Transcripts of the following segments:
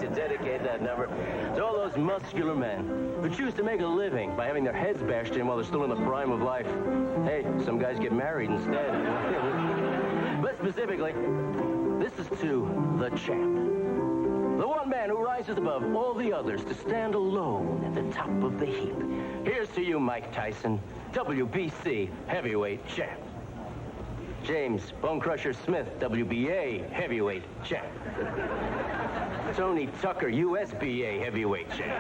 to dedicate that number to all those muscular men who choose to make a living by having their heads bashed in while they're still in the prime of life. Hey, some guys get married instead. But specifically, this is to the champ. The one man who rises above all the others to stand alone at the top of the heap. Here's to you, Mike Tyson, WBC heavyweight champ. James Bone Crusher Smith, WBA heavyweight champ. Tony Tucker, USBA heavyweight champ.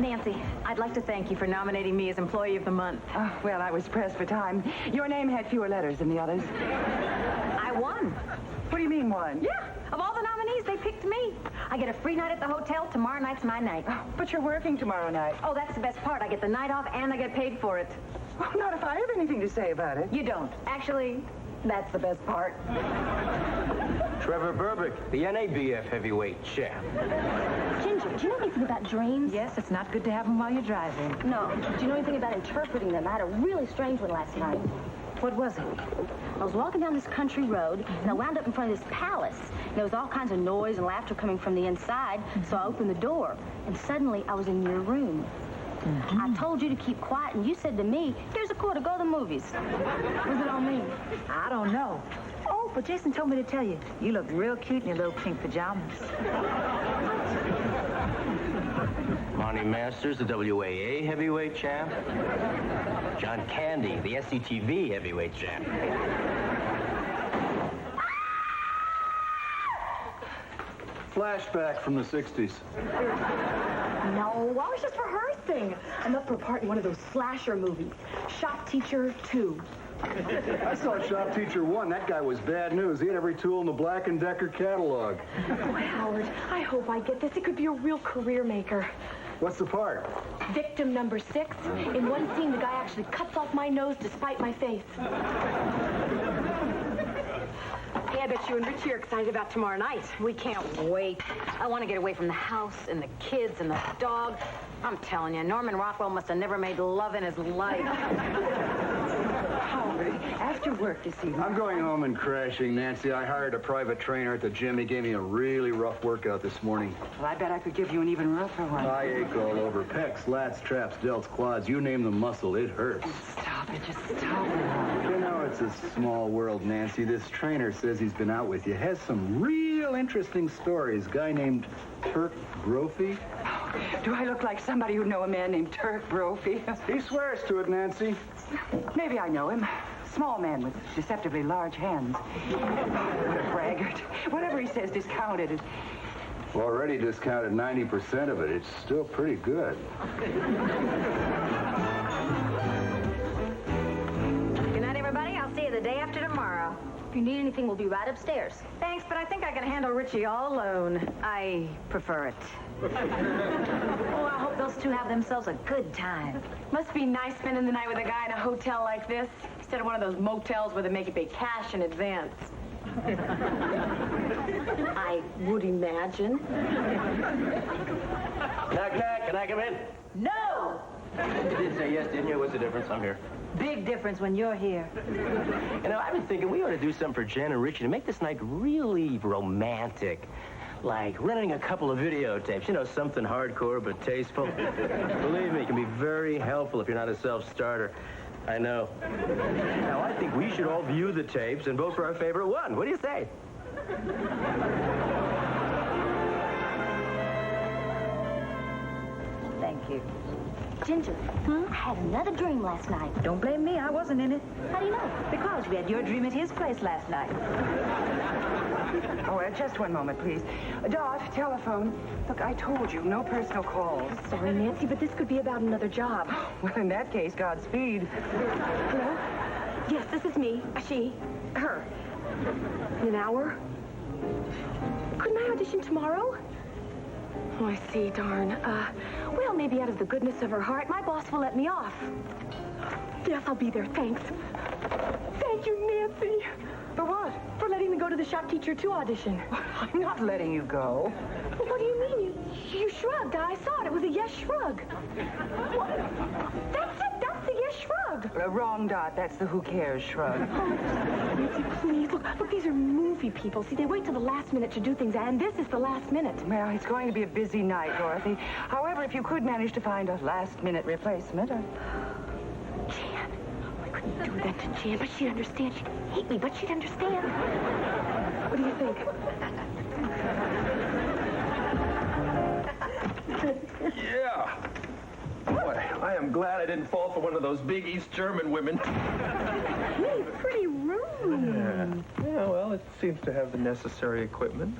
Nancy, I'd like to thank you for nominating me as Employee of the Month. Oh, well, I was pressed for time. Your name had fewer letters than the others. I won. What do you mean, won? Yeah, of all the nominees, they picked me. I get a free night at the hotel. Tomorrow night's my night. Oh, but you're working tomorrow night. Oh, that's the best part. I get the night off and I get paid for it. Well, not if I have anything to say about it. You don't. Actually, that's the best part. Trevor Berbick, the NABF heavyweight champ. Ginger, do you know anything about dreams? Yes, it's not good to have them while you're driving. No. Do you know anything about interpreting them? I had a really strange one last night. What was it? I was walking down this country road, and I wound up in front of this palace. And there was all kinds of noise and laughter coming from the inside, so I opened the door, and suddenly I was in your room. I told you to keep quiet, and you said to me, here's a quarter, go to the movies. Was it on me? I don't know. Oh, but Jason told me to tell you, you look real cute in your little pink pajamas. Monty Masters, the WAA heavyweight champ. John Candy, the SCTV heavyweight champ. Flashback from the 60s. No, I was just rehearsing. I'm up for a part in one of those slasher movies. Shop Teacher 2. I saw Shop Teacher 1. That guy was bad news. He had every tool in the Black & Decker catalog. Oh, Howard, I hope I get this. It could be a real career maker. What's the part? Victim number 6. In one scene, the guy actually cuts off my nose to spite my face. Hey, I bet you and Richie are excited about tomorrow night. We can't wait. I want to get away from the house and the kids and the dog. I'm telling you, Norman Rockwell must have never made love in his life. Howard, after work this evening... I'm going home and crashing, Nancy. I hired a private trainer at the gym. He gave me a really rough workout this morning. Well, I bet I could give you an even rougher one. I ache all over. Pecs, lats, traps, delts, quads. You name the muscle, it hurts. Stop it. Just stop it. You know, it's a small world, Nancy. This trainer says he's been out with you. Has some real interesting stories. Guy named Turk Brophy. Do I look like somebody who'd know a man named Turk Brophy? He swears to it, Nancy. Maybe I know him. Small man with deceptively large hands. What a braggart. Whatever he says, discounted it. Already discounted 90% of it. It's still pretty good. Good night, everybody. I'll see you the day after tomorrow. If you need anything, we'll be right upstairs. Thanks, but I think I can handle Richie all alone. I prefer it. Oh, I hope those two have themselves a good time. Must be nice spending the night with a guy in a hotel like this, instead of one of those motels where they make you pay cash in advance. I would imagine. Knock, knock. Can I come in? No! You did say yes, didn't you? What's the difference? I'm here. Big difference when you're here. You know, I've been thinking we ought to do something for Jen and Richie to make this night really romantic. Like renting a couple of videotapes. You know, something hardcore but tasteful. Believe me, it can be very helpful if you're not a self-starter. I know. Now, I think we should all view the tapes and vote for our favorite one. What do you say? Thank you. Ginger, I had another dream last night. Don't blame me. I wasn't in it. How do you know? Because we had your dream at his place last night. Oh, just one moment, please. Dot, telephone. Look, I told you, no personal calls. Sorry, Nancy, but this could be about another job. Well, in that case, Godspeed. Hello? Yes, this is me. She. Her. In an hour? Couldn't I audition tomorrow? Oh, I see, darn. Well, maybe out of the goodness of her heart, my boss will let me off. Yes, I'll be there, thanks. Thank you, Nancy. For what? For letting me go to the Shop Teacher 2 audition. I'm not letting you go. Well, what do you mean? You shrugged. I saw it. It was a yes shrug. What? That's it. That's a yes shrug. shrug. Wrong, Dot. That's the who cares shrug. Nancy, please. Look, these are movie people. See, they wait till the last minute to do things, and this is the last minute. Well, it's going to be a busy night, Dorothy. However, if you could manage to find a last-minute replacement, Jan. I couldn't do that to Jan, but she'd understand. She'd hate me, but she'd understand. What do you think? Yeah. Boy, I am glad I didn't fall for one of those big East German women. Hey, pretty room. Yeah, well, it seems to have the necessary equipment.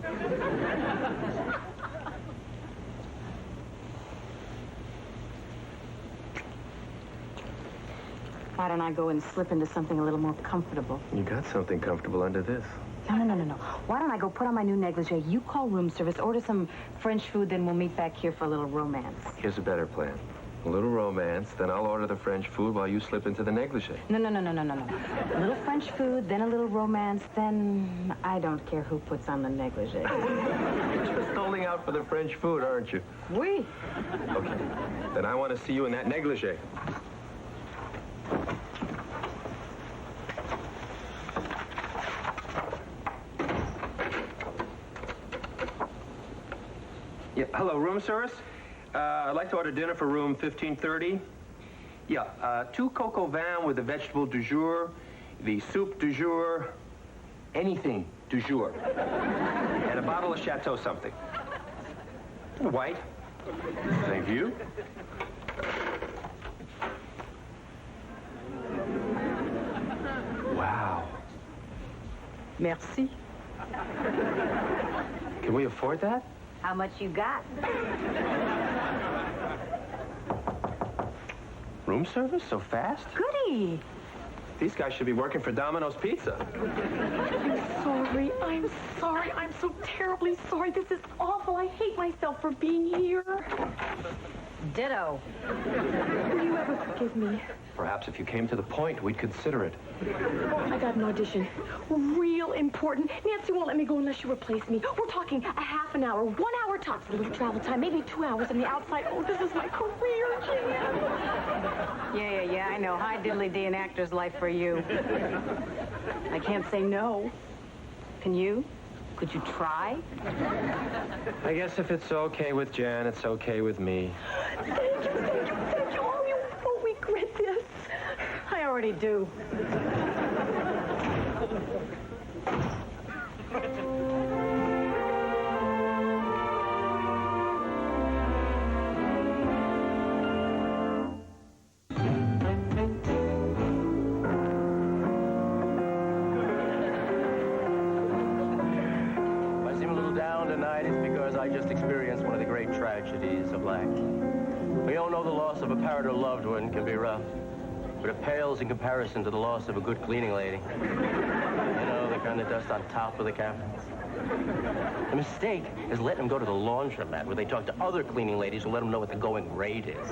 Why don't I go and slip into something a little more comfortable? You got something comfortable under this. No. Why don't I go put on my new negligee? You call room service, order some French food, then we'll meet back here for a little romance. Here's a better plan. A little romance, then I'll order the French food while you slip into the negligee. No. A little French food, then a little romance, then I don't care who puts on the negligee. You're just holding out for the French food, aren't you? Oui. Okay. Then I want to see you in that negligee. Yeah, hello, room service? I'd like to order dinner for room 1530. Yeah, 2 coq au vin with the vegetable du jour, the soup du jour, anything du jour. And a bottle of Chateau something. White. Thank you. Wow. Merci. Can we afford that? How much you got? Room service so fast? Goody. These guys should be working for Domino's Pizza. I'm sorry. I'm so terribly sorry. This is awful. I hate myself for being here. Ditto. Will you ever forgive me? Perhaps if you came to the point, we'd consider it. I got an audition. Real important. Nancy won't let me go unless you replace me. We're talking a half an hour, 1 hour tops, a little travel time, maybe 2 hours on the outside. Oh, this is my career, Jan. Yeah, I know. High diddly-dee an actor's life for you. I can't say no. Can you? Could you try? I guess if it's okay with Jan, it's okay with me. Thank you. Oh, you won't regret this. I already do. I just experienced one of the great tragedies of life. We all know the loss of a parent or loved one can be rough, but it pales in comparison to the loss of a good cleaning lady. You know, the kind that dust on top of the cabinets. The mistake is letting them go to the laundromat where they talk to other cleaning ladies who let them know what the going rate is.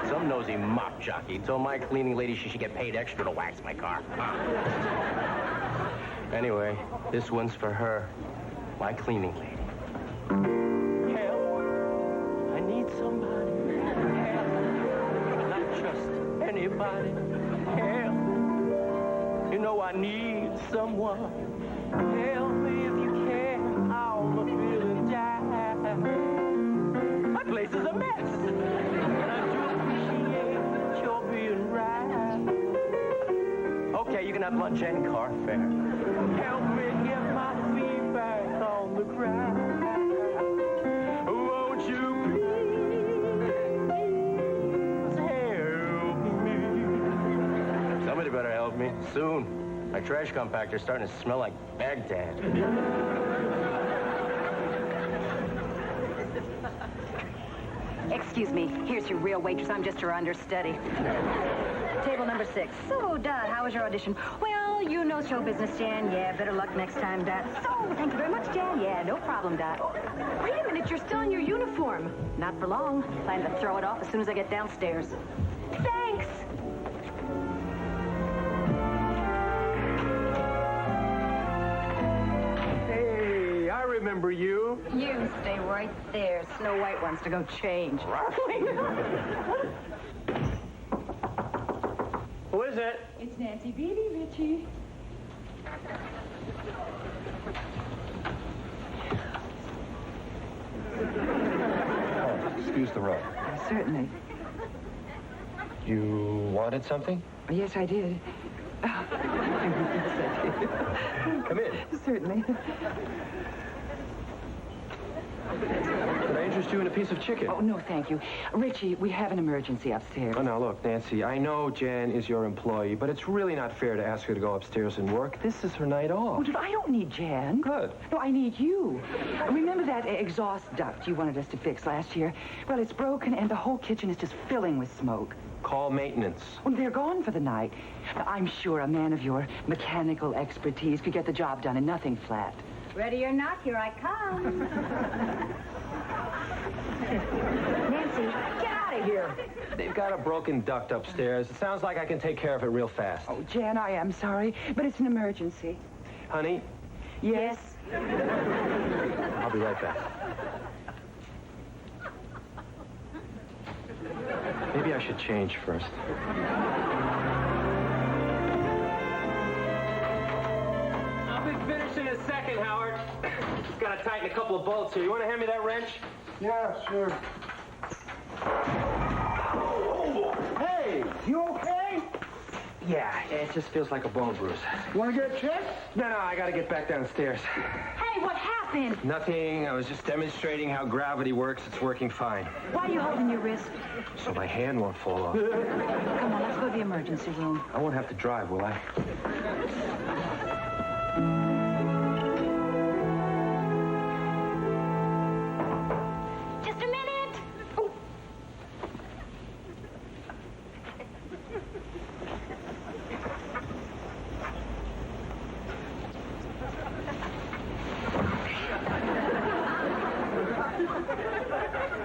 Some nosy mop jockey told my cleaning lady she should get paid extra to wax my car. Anyway, this one's for her, my cleaning lady. Help. I need somebody. Help. Not just anybody. Help. You know I need someone. Help me if you can. I'm feeling down. My place is a mess. And I do appreciate your being right. Okay, you can have lunch and car fare. Help me get my feet back on the ground. Won't you please help me? Somebody better help me soon. My trash compactor's starting to smell like Baghdad. Excuse me. Here's your real waitress. I'm just your understudy. Table number 6. So, Dot, how was your audition? Well, you know show business, Jan. Yeah, better luck next time, Dot. So, thank you very much, Jan. Yeah, no problem, Dot. Wait a minute, you're still in your uniform. Not for long. Plan to throw it off as soon as I get downstairs. Thanks. Hey, I remember you. You stay right there. Snow White wants to go change. Who is it? It's Nancy Deedee, Richie. Excuse the row. Certainly. You wanted something? Yes, I did. Yes, I did. Come in. Certainly. Could I interest you in a piece of chicken? Oh, no, thank you. Richie, we have an emergency upstairs. Oh, now, look, Nancy, I know Jan is your employee, but it's really not fair to ask her to go upstairs and work. This is her night Oh, off. dude, I don't need Jan. Good. No, I need you. Remember that exhaust duct you wanted us to fix last year? Well, it's broken, and the whole kitchen is just filling with smoke. Call maintenance. Well, they're gone for the night. Now, I'm sure a man of your mechanical expertise could get the job done and nothing flat. Ready or not, here I come. Nancy, get out of here. They've got a broken duct upstairs. It sounds like I can take care of it real fast. Oh, Jan, I am sorry, but it's an emergency. Honey, Yes? I'll be right back. Maybe I should change first. I'll be finished in a second, Howard. Just gotta tighten a couple of bolts here. You want to hand me that wrench? Yeah, sure. Hey, you okay? Yeah, it just feels like a bone bruise. You want to get checked? No, I gotta get back downstairs. Hey, what happened? Nothing. I was just demonstrating how gravity works. It's working fine. Why are you holding your wrist? So my hand won't fall off. Come on, let's go to the emergency room. I won't have to drive, will I? Just a minute. Oh.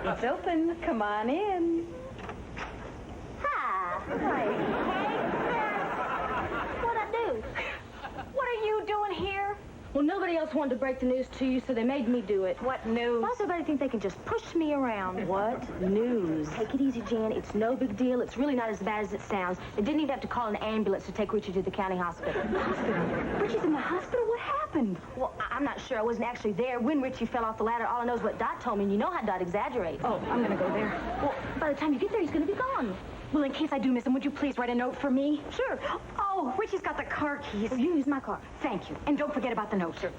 It's open. Come on in. Hi. What'd I do? What are you doing here? Well, nobody else wanted to break the news to you, so they made me do it. What news? Why does everybody think they can just push me around? What news? Take it easy, Jan. It's no big deal. It's really not as bad as it sounds. They didn't even have to call an ambulance to take Richard to the county hospital. Richie's in the hospital? What happened? Well, I'm not sure. I wasn't actually there when Richie fell off the ladder. All I know is what Dot told me, and you know how Dot exaggerates. Oh, I'm gonna go there. Well, by the time you get there, he's going to be gone. Well, in case I do miss him, would you please write a note for me? Sure. Oh, Richie's got the car keys. Well, you use my car. Thank you. And don't forget about the note. Sure.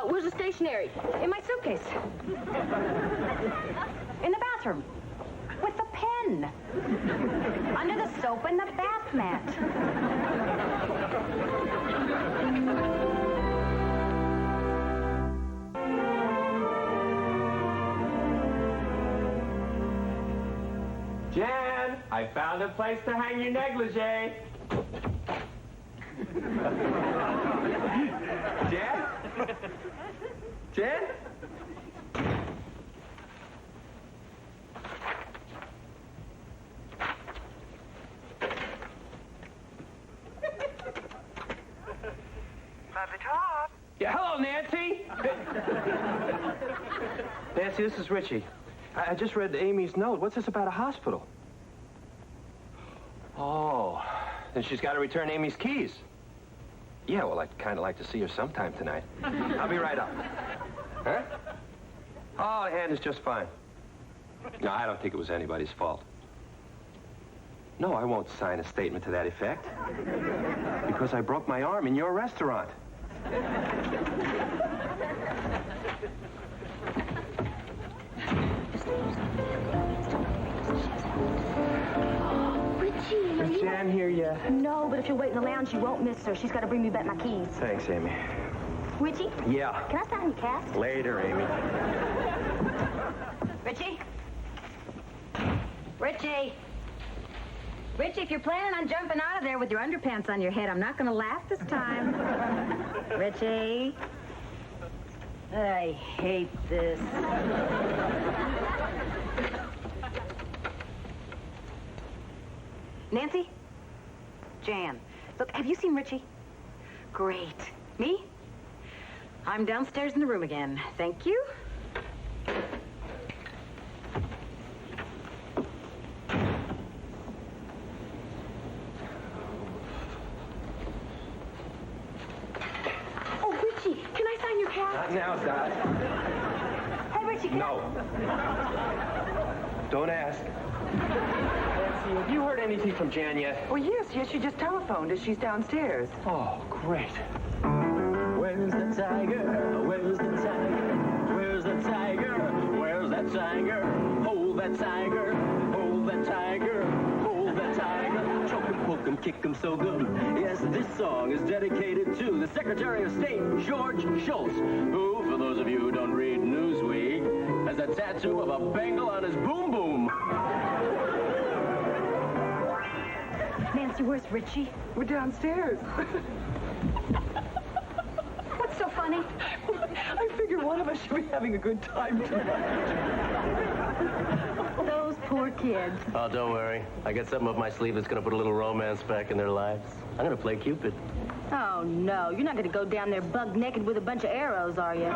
Where's the stationery? In my suitcase. In the bathroom. With the pen. Under the soap and the bath mat. Jan, I found a place to hang your negligee. Jan? Jan? At the top. Yeah, hello, Nancy. Nancy, this is Richie. I just read Amy's note. What's this about a hospital? Oh, then she's got to return Amy's keys. Yeah, well, I'd kind of like to see her sometime tonight. I'll be right up. Huh? Oh, the hand is just fine. No, I don't think it was anybody's fault. No, I won't sign a statement to that effect. Because I broke my arm in your restaurant. Richie, Is Jan here yet? No, but if you wait in the lounge, you won't miss her. She's got to bring me back my keys. Thanks, Amy. Richie, Yeah. can I sign your cast? Later, Amy. Richie? Richie? Richie, if you're planning on jumping out of there with your underpants on your head, I'm not going to laugh this time. Richie? I hate this. Nancy? Jan. Look, have you seen Richie? Great. Me? I'm downstairs in the room again. Thank you. Not now, Dad. Hey, Richie, No. Don't ask. Nancy, have you heard anything from Jan yet? Well, yes, she just telephoned us. She's downstairs. Oh, great. Where's the tiger? Where's the tiger? Where's the tiger? Where's that tiger? Hold that tiger. Hold that tiger. Hold that tiger. Choke him, poke him, kick him so good. Yes, this song is dedicated to the Secretary of State, George Shultz, who, for those of you who don't read Newsweek, has a tattoo of a Bengal on his boom boom. Nancy, where's Richie? We're downstairs. What's so funny? I figure one of us should be having a good time tonight. Those poor kids. Oh, don't worry. I got something up my sleeve that's going to put a little romance back in their lives. I'm going to play Cupid. Oh, no. You're not going to go down there bug naked with a bunch of arrows, are you?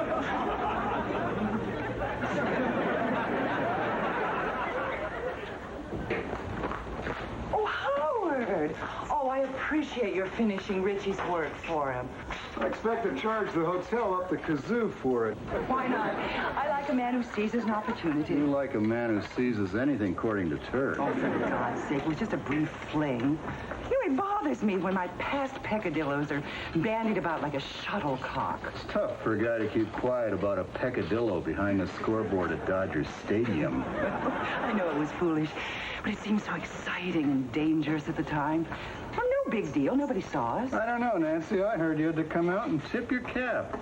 Oh, Howard! Oh, I appreciate your finishing Richie's work for him. I expect to charge the hotel up the kazoo for it. Why not? I like a man who seizes an opportunity. You like a man who seizes anything according to Turk. Oh, for God's sake, it was just a brief fling. You know, it bothers me when my past peccadillos are bandied about like a shuttlecock. It's tough for a guy to keep quiet about a peccadillo behind the scoreboard at Dodger Stadium. I know it was foolish, but it seemed so exciting and dangerous at the time. Well, no big deal. Nobody saw us. I don't know, Nancy. I heard you had to come out and tip your cap.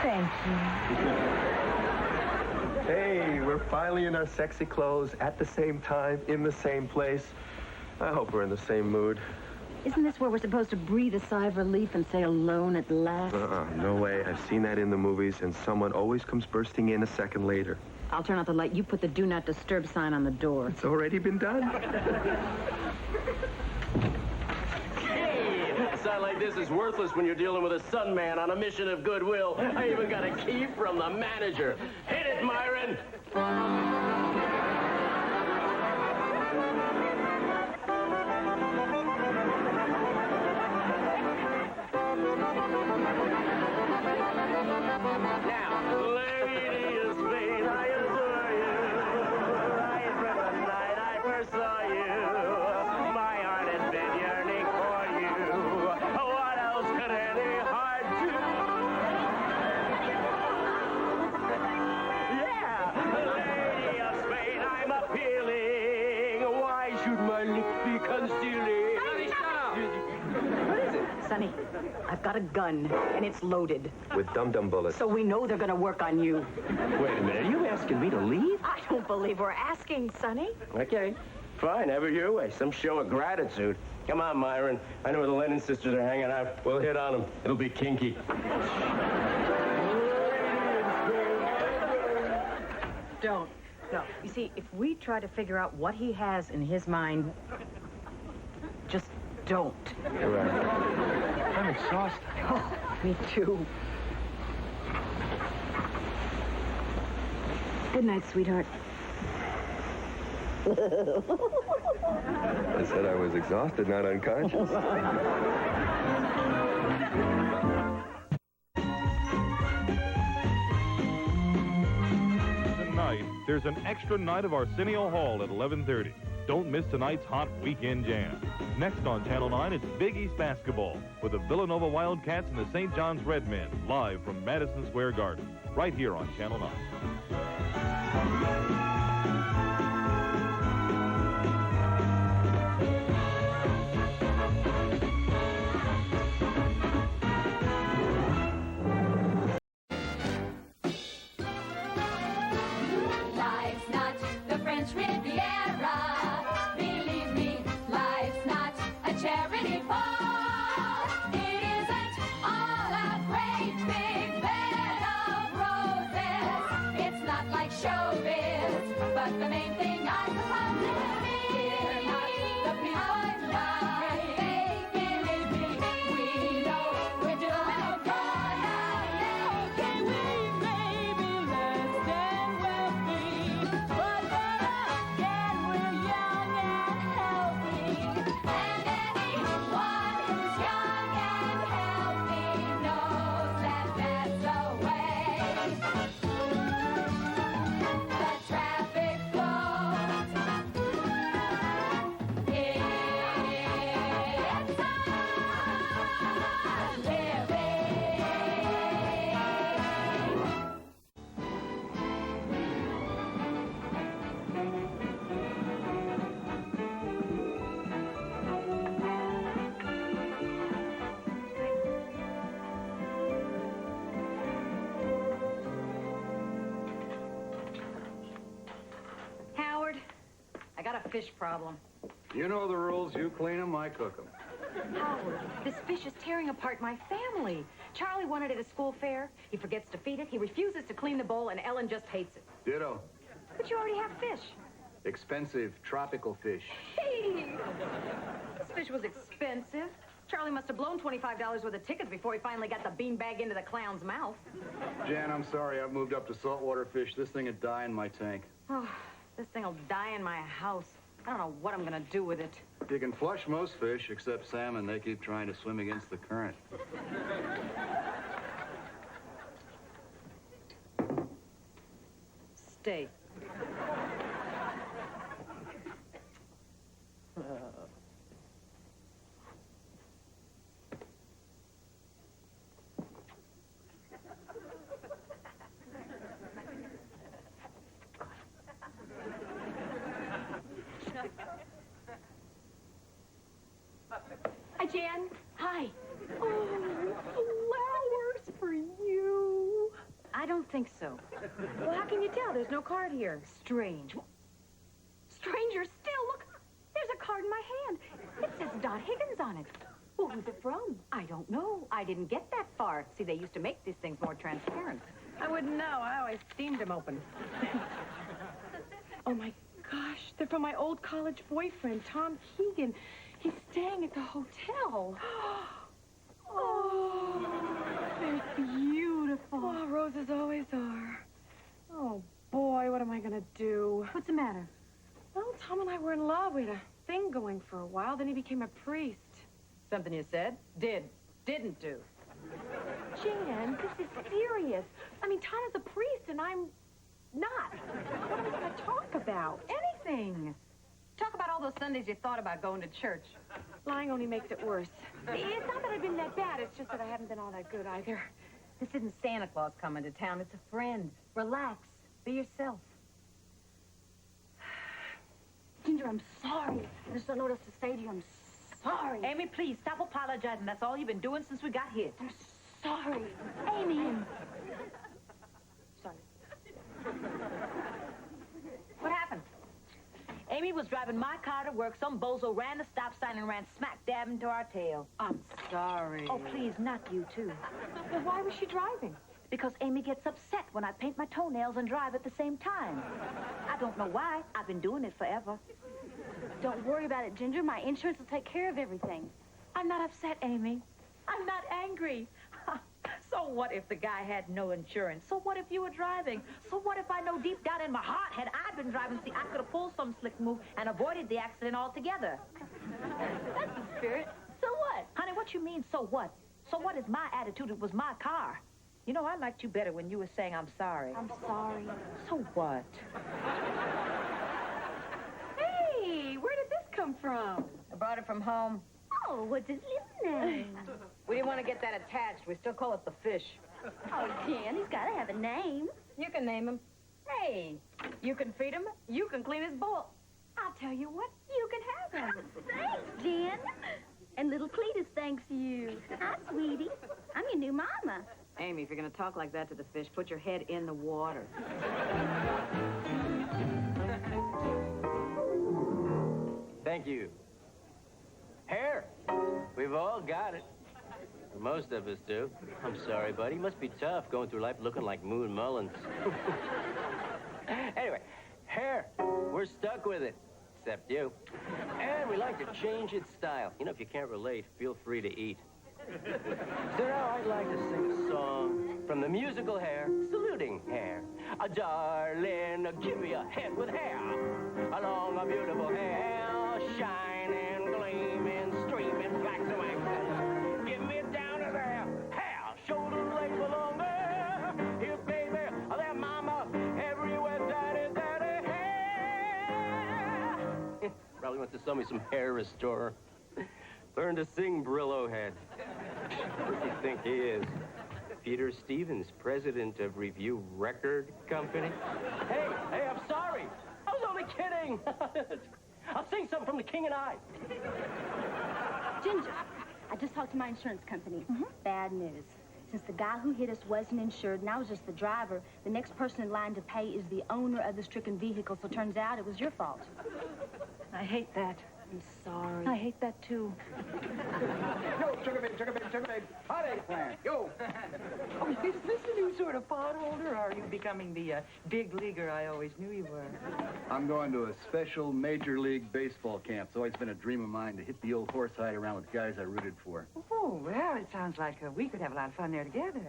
Thank you. Hey, we're finally in our sexy clothes at the same time, in the same place. I hope we're in the same mood. Isn't this where we're supposed to breathe a sigh of relief and say alone at last? No way. I've seen that in the movies, and someone always comes bursting in a second later. I'll turn out the light. You put the do not disturb sign on the door. It's already been done. Hey, a sign like this is worthless when you're dealing with a sun man on a mission of goodwill. I even got a key from the manager. Hit it, Myron! Now, lady of Spain, I adore you. Right from the night I first saw you. My heart has been yearning for you. What else could any heart do? Yeah, lady of Spain, I'm appealing. Why should my lips be concealing? Sonny, shut up! What is it? Sonny, I've got a gun, and it's loaded. With dum-dum bullets. So we know they're going to work on you. Wait a minute, are you asking me to leave? I don't believe we're asking, Sonny. Okay, fine, have it your way. Some show of gratitude. Come on, Myron. I know where the Lennon sisters are hanging out. We'll hit on them. It'll be kinky. Don't. No. You see, if we try to figure out what he has in his mind, just don't. I'm exhausted. Oh, me too. Good night, sweetheart. I said I was exhausted, not unconscious. Tonight, there's an extra night of Arsenio Hall at 11:30. Don't miss tonight's hot weekend jam. Next on Channel 9, it's Big East basketball with the Villanova Wildcats and the St. John's Redmen, live from Madison Square Garden, right here on Channel 9. Life's not the French Riviera. Believe me, life's not a charity ball. It isn't all a great big bed of roses. It's not like showbiz, but the main thing I suppose we're not the people like they believe me. We know we're doing good now. Okay, we may be less than wealthy, but then again we're young and healthy. got a fish problem. You know the rules. You clean them, I cook them. Howard, this fish is tearing apart my family. Charlie wanted it at school fair. He forgets to feed it. He refuses to clean the bowl, and Ellen just hates it. Ditto. But you already have fish. Expensive tropical fish. Hey! This fish was expensive. Charlie must have blown $25 worth of tickets before he finally got the beanbag into the clown's mouth. Jan, I'm sorry. I've moved up to saltwater fish. This thing would die in my tank. Oh, this thing will die in my house. I don't know what I'm going to do with it. You can flush most fish, except salmon. They keep trying to swim against the current. Stay. Hi, Jan. Hi. Oh, flowers for you. I don't think so. Well, how can you tell? There's no card here. Strange. Stranger still, look. There's a card in my hand. It says Dot Higgins on it. Well, who's it from? I don't know. I didn't get that far. See, they used to make these things more transparent. I wouldn't know. I always steamed them open. Oh, my gosh. They're from my old college boyfriend, Tom Keegan. He's staying at the hotel. Oh, they're beautiful. Oh, roses always are. Oh, boy, what am I going to do? What's the matter? Well, Tom and I were in love. We had a thing going for a while. Then he became a priest. Something you said? Didn't do. Jan, this is serious. I mean, Tom is a priest and I'm not. What are we going to talk about? Anything. Talk about all those Sundays you thought about going to church. Lying only makes it worse. It's not that I've been that bad. It's just that I haven't been all that good either. This isn't Santa Claus coming to town. It's a friend. Relax. Be yourself. Ginger, I'm sorry. I just don't know what else to say to you. I'm sorry. Amy, please, stop apologizing. That's all you've been doing since we got here. I'm sorry. Amy. Sorry. What happened? Amy was driving my car to work. Some bozo ran the stop sign and ran smack dab into our tail. I'm sorry. Oh, please, not you, too. Well, why was she driving? Because Amy gets upset when I paint my toenails and drive at the same time. I don't know why. I've been doing it forever. Don't worry about it, Ginger. My insurance will take care of everything. I'm not upset, Amy. I'm not angry. So what if the guy had no insurance? So what if you were driving? So what if I know deep down in my heart, had I been driving, see, I could have pulled some slick move and avoided the accident altogether. That's the spirit. So what? Honey, what you mean, so what? So what is my attitude? It was my car. You know, I liked you better when you were saying I'm sorry. I'm sorry. So what? Hey, where did this come from? I brought it from home. Oh, what's his little name? We didn't want to get that attached. We still call it the fish. Oh, Jan, he's got to have a name. You can name him. Hey, you can feed him. You can clean his bowl. I'll tell you what, you can have him. Thanks, Jan. And little Cletus thanks you. Hi, sweetie. I'm your new mama. Amy, if you're going to talk like that to the fish, put your head in the water. Thank you. Hair. We've all got it. Or most of us do. I'm sorry, buddy. Must be tough going through life looking like Moon Mullins. Anyway, hair. We're stuck with it. Except you. And we like to change its style. You know, if you can't relate, feel free to eat. So now I'd like to sing a song from the musical Hair, saluting Hair. Darling, give me a head with hair. Along a beautiful hair, shining, gleaming, streaming, flaxen waxen. Give me down to there, hair, shoulder blades along there. Here, baby, there, mama, everywhere, daddy, daddy, hair. Probably wants to sell me some hair restorer. Learn to sing, Brillo head. Who do you think he is? Peter Stevens, president of Review Record Company? Hey, I'm sorry. I was only kidding. I'll sing something from The King and I. Ginger, I just talked to my insurance company. Bad news. since the guy who hit us wasn't insured and I was just the driver, the next person in line to pay is the owner of the stricken vehicle, so it turns out it was your fault. I hate that. I'm sorry. I hate that, too. Yo, sugar babe. Hot eggplant. Yo. Oh, is this a new sort of pot holder, or are you becoming the big leaguer I always knew you were? I'm going to a special Major League Baseball camp. It's always been a dream of mine to hit the old horsehide around with guys I rooted for. Oh, well, it sounds like we could have a lot of fun there together.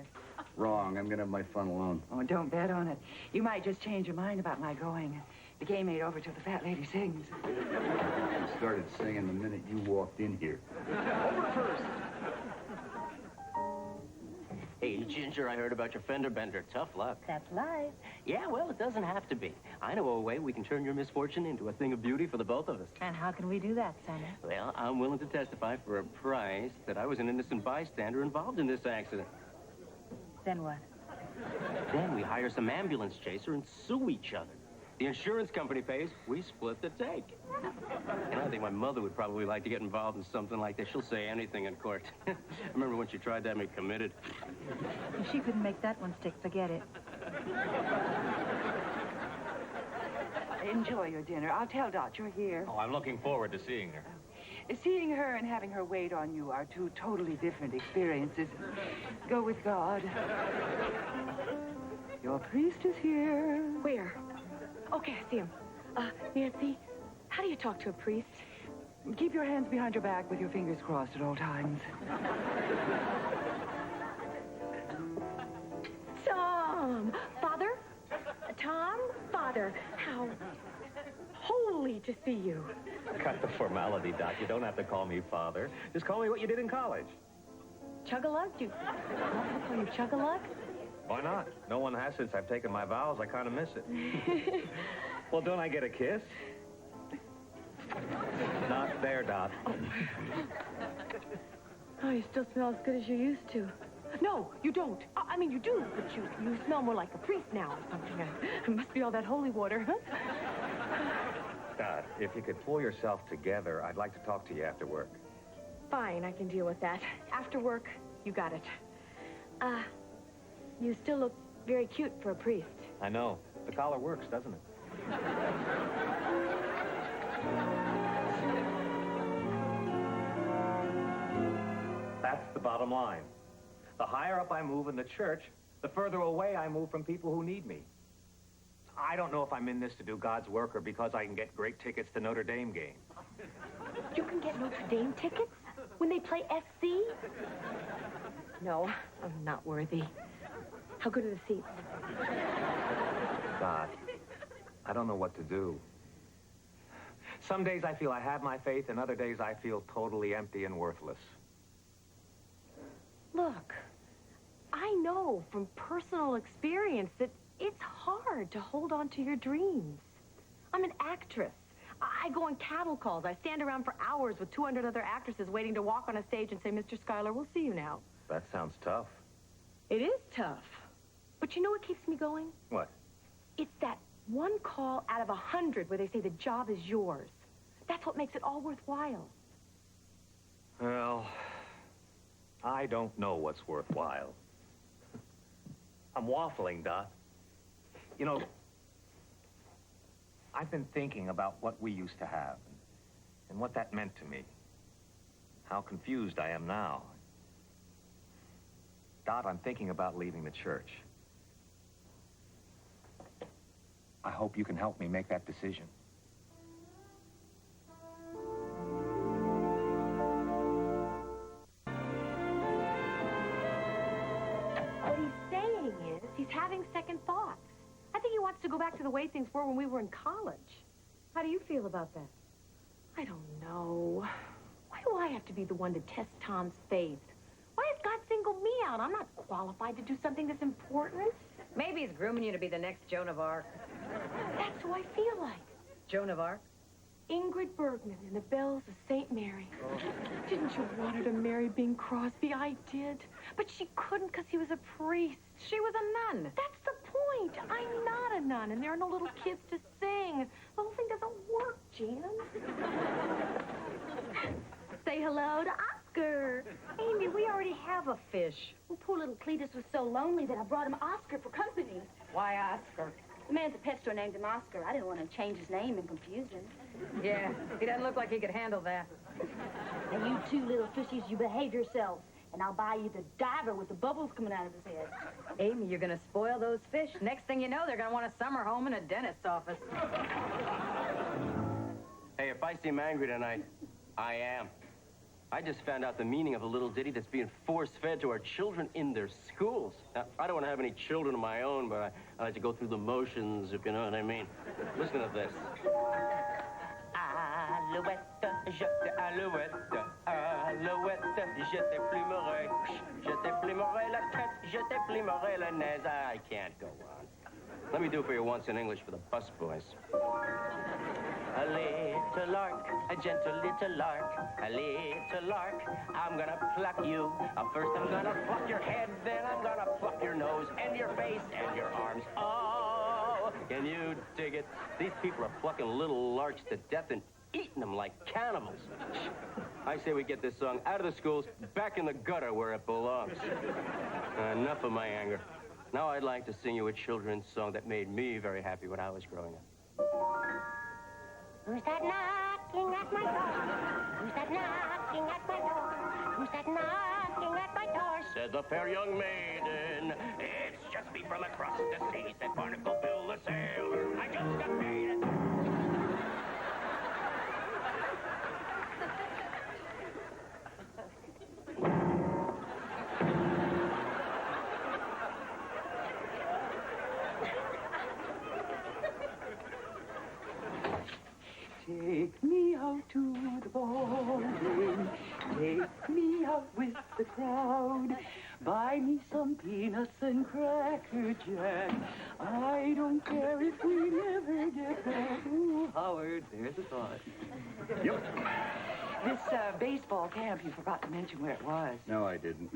Wrong. I'm going to have my fun alone. Oh, don't bet on it. You might just change your mind about my going. The game ain't over till the fat lady sings. I started singing the minute you walked in here. Over first. Hey, Ginger, I heard about your fender bender. Tough luck. That's life. Yeah, well, it doesn't have to be. I know a way we can turn your misfortune into a thing of beauty for the both of us. And how can we do that, Sonny? Well, I'm willing to testify for a price that I was an innocent bystander involved in this accident. Then what? Then we hire some ambulance chaser and sue each other. The insurance company pays, we split the take. And I think my mother would probably like to get involved in something like this. She'll say anything in court. I remember when she tried to have me committed. If she couldn't make that one stick, forget it. Enjoy your dinner. I'll tell Dot you're here. Oh, I'm looking forward to seeing her. Seeing her and having her wait on you are two totally different experiences. Go with God. Your priest is here. Where? Okay, I see him. Nancy, how do you talk to a priest? Keep your hands behind your back with your fingers crossed at all times. Tom! Father? Tom? Father, how holy to see you. Cut the formality, Doc. You don't have to call me Father. Just call me what you did in college. Chug-a-lug? Do you want me to call you Chug-a-lug? Why not? No one has since I've taken my vows. I kind of miss it. Well, don't I get a kiss? Not there, Doc. Oh, you still smell as good as you used to. No, you don't. I mean, you do, but you smell more like a priest now or something. It must be all that holy water, huh? God, if you could pull yourself together, I'd like to talk to you after work. Fine, I can deal with that. After work, you got it. You still look very cute for a priest. I know. The collar works, doesn't it? That's the bottom line. The higher up I move in the church, the further away I move from people who need me. I don't know if I'm in this to do God's work or because I can get great tickets to Notre Dame games. You can get Notre Dame tickets when they play SC? No, I'm not worthy. How good are the seats? God, I don't know what to do. Some days I feel I have my faith, and other days I feel totally empty and worthless. Look, I know from personal experience that it's hard to hold on to your dreams. I'm an actress. I go on cattle calls. I stand around for hours with 200 other actresses waiting to walk on a stage and say, Mr. Schuyler, we'll see you now. That sounds tough. It is tough. But you know what keeps me going? What? It's that one call out of 100 where they say the job is yours. That's what makes it all worthwhile. Well, I don't know what's worthwhile. I'm waffling, Dot. You know, I've been thinking about what we used to have and what that meant to me. How confused I am now. Dot, I'm thinking about leaving the church. I hope you can help me make that decision. What he's saying is he's having second thoughts. I think he wants to go back to the way things were when we were in college. How do you feel about that? I don't know. Why do I have to be the one to test Tom's faith? Why has God singled me out? I'm not qualified to do something that's important. Maybe he's grooming you to be the next Joan of Arc. That's who I feel like. Joan of Arc? Ingrid Bergman in the Bells of St. Mary. Didn't you want her to marry Bing Crosby? I did. But she couldn't because he was a priest. She was a nun. That's the point. I'm not a nun, and there are no little kids to sing. The whole thing doesn't work, Jan. Say hello to Oscar. Amy, we already have a fish. Well, poor little Cletus was so lonely that I brought him Oscar for company. Why Oscar? The man at the pet store named him Oscar. I didn't want to change his name and confuse him. Yeah, he doesn't look like he could handle that. And you two little fishies, you behave yourselves. And I'll buy you the diver with the bubbles coming out of his head. Amy, you're gonna spoil those fish. Next thing you know, they're gonna want a summer home and a dentist's office. Hey, if I seem angry tonight, I am. I just found out the meaning of a little ditty that's being force-fed to our children in their schools. Now, I don't want to have any children of my own, but I like to go through the motions, if you know what I mean. Listen to this. Alouette, je te alouette, alouette, je te plumerai, je te plumerai la tête, je te plumerai la nez. I can't go on. Let me do it for you once in English for the busboys. A little lark, a gentle little lark, a little lark, I'm gonna pluck you. First I'm gonna pluck your head, then I'm gonna pluck your nose and your face and your arms. Oh, can you dig it? These people are plucking little larks to death and eating them like cannibals. I say we get this song out of the schools, back in the gutter where it belongs. Enough of my anger. Now I'd like to sing you a children's song that made me very happy when I was growing up. Who's that knocking at my door? Who's that knocking at my door? Who's that knocking at my door? Said the fair young maiden, it's just me from across the sea, said Barnacle Bill the sailor. I just got paid. Take me out to the ball game. Take me out with the crowd. Buy me some peanuts and cracker jack. I don't care if we never get back. Ooh, Howard, there's a thought. Yep. This baseball camp, you forgot to mention where it was. No, I didn't.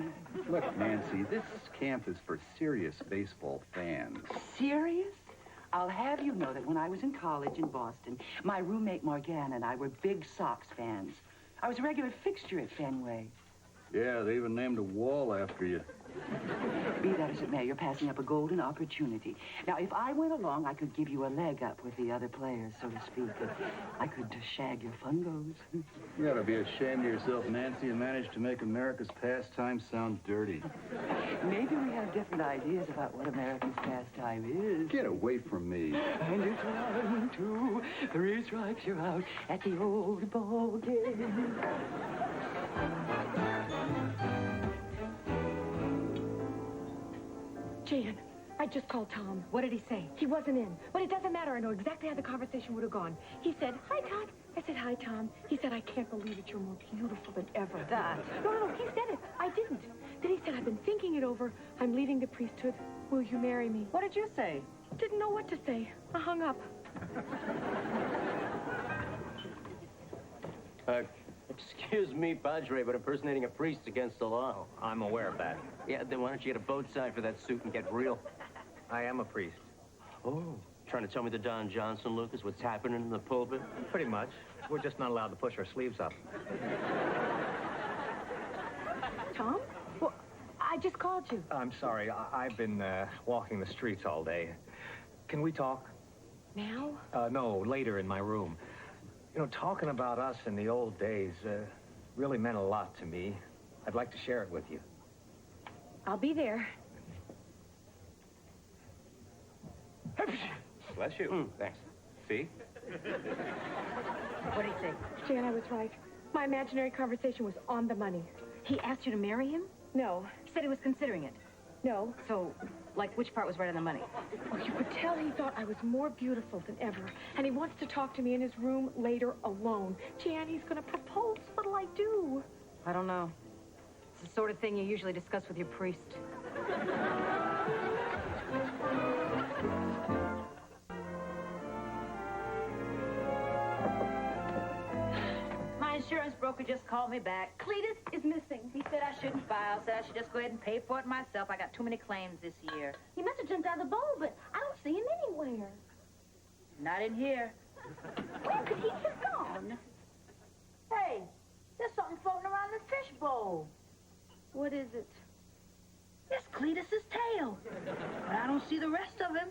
Look, Nancy, this camp is for serious baseball fans. Serious? I'll have you know that when I was in college in Boston, my roommate Morgan and I were big Sox fans. I was a regular fixture at Fenway. Yeah, they even named a wall after you. Be that as it may, you're passing up a golden opportunity. Now, if I went along, I could give you a leg up with the other players, so to speak. I could shag your fungos. You ought to be ashamed of yourself, Nancy, and managed to make America's pastime sound dirty. Maybe we have different ideas about what America's pastime is. Get away from me. And it's 1, 2, 3 strikes, you're out at the old ball game. Jan, I just called Tom. What did he say? He wasn't in. But it doesn't matter. I know exactly how the conversation would have gone. He said, hi, Todd. I said, hi, Tom. He said, I can't believe it. You're more beautiful than ever. That. No, he said it. I didn't. Then he said, I've been thinking it over. I'm leaving the priesthood. Will you marry me? What did you say? Didn't know what to say. I hung up. Excuse me, Padre, but impersonating a priest's against the law. I'm aware of that. Yeah, then why don't you get a boat sign for that suit and get real? I am a priest. Oh, trying to tell me the Don Johnson look is what's happening in the pulpit? Pretty much. We're just not allowed to push our sleeves up. Tom? Well, I just called you. I'm sorry. I've been walking the streets all day. Can we talk? Now? No, later in my room. You know, talking about us in the old days really meant a lot to me. I'd like to share it with you. I'll be there. Bless you. Thanks. See? What did he say? Jan, I was right. My imaginary conversation was on the money. He asked you to marry him? No. He said he was considering it. No. So, like, which part was right on the money? Oh, you could tell he thought I was more beautiful than ever. And he wants to talk to me in his room later alone. Jan, he's going to propose. What'll I do? I don't know. It's the sort of thing you usually discuss with your priest. My insurance broker just called me back. Cletus is missing. He said I shouldn't file, said I should just go ahead and pay for it myself. I got too many claims this year. He must have jumped out of the bowl, but I don't see him anywhere. Not in here. Where could he have gone? Hey, there's something floating around the fishbowl. What is it? It's Cletus's tail. But I don't see the rest of him.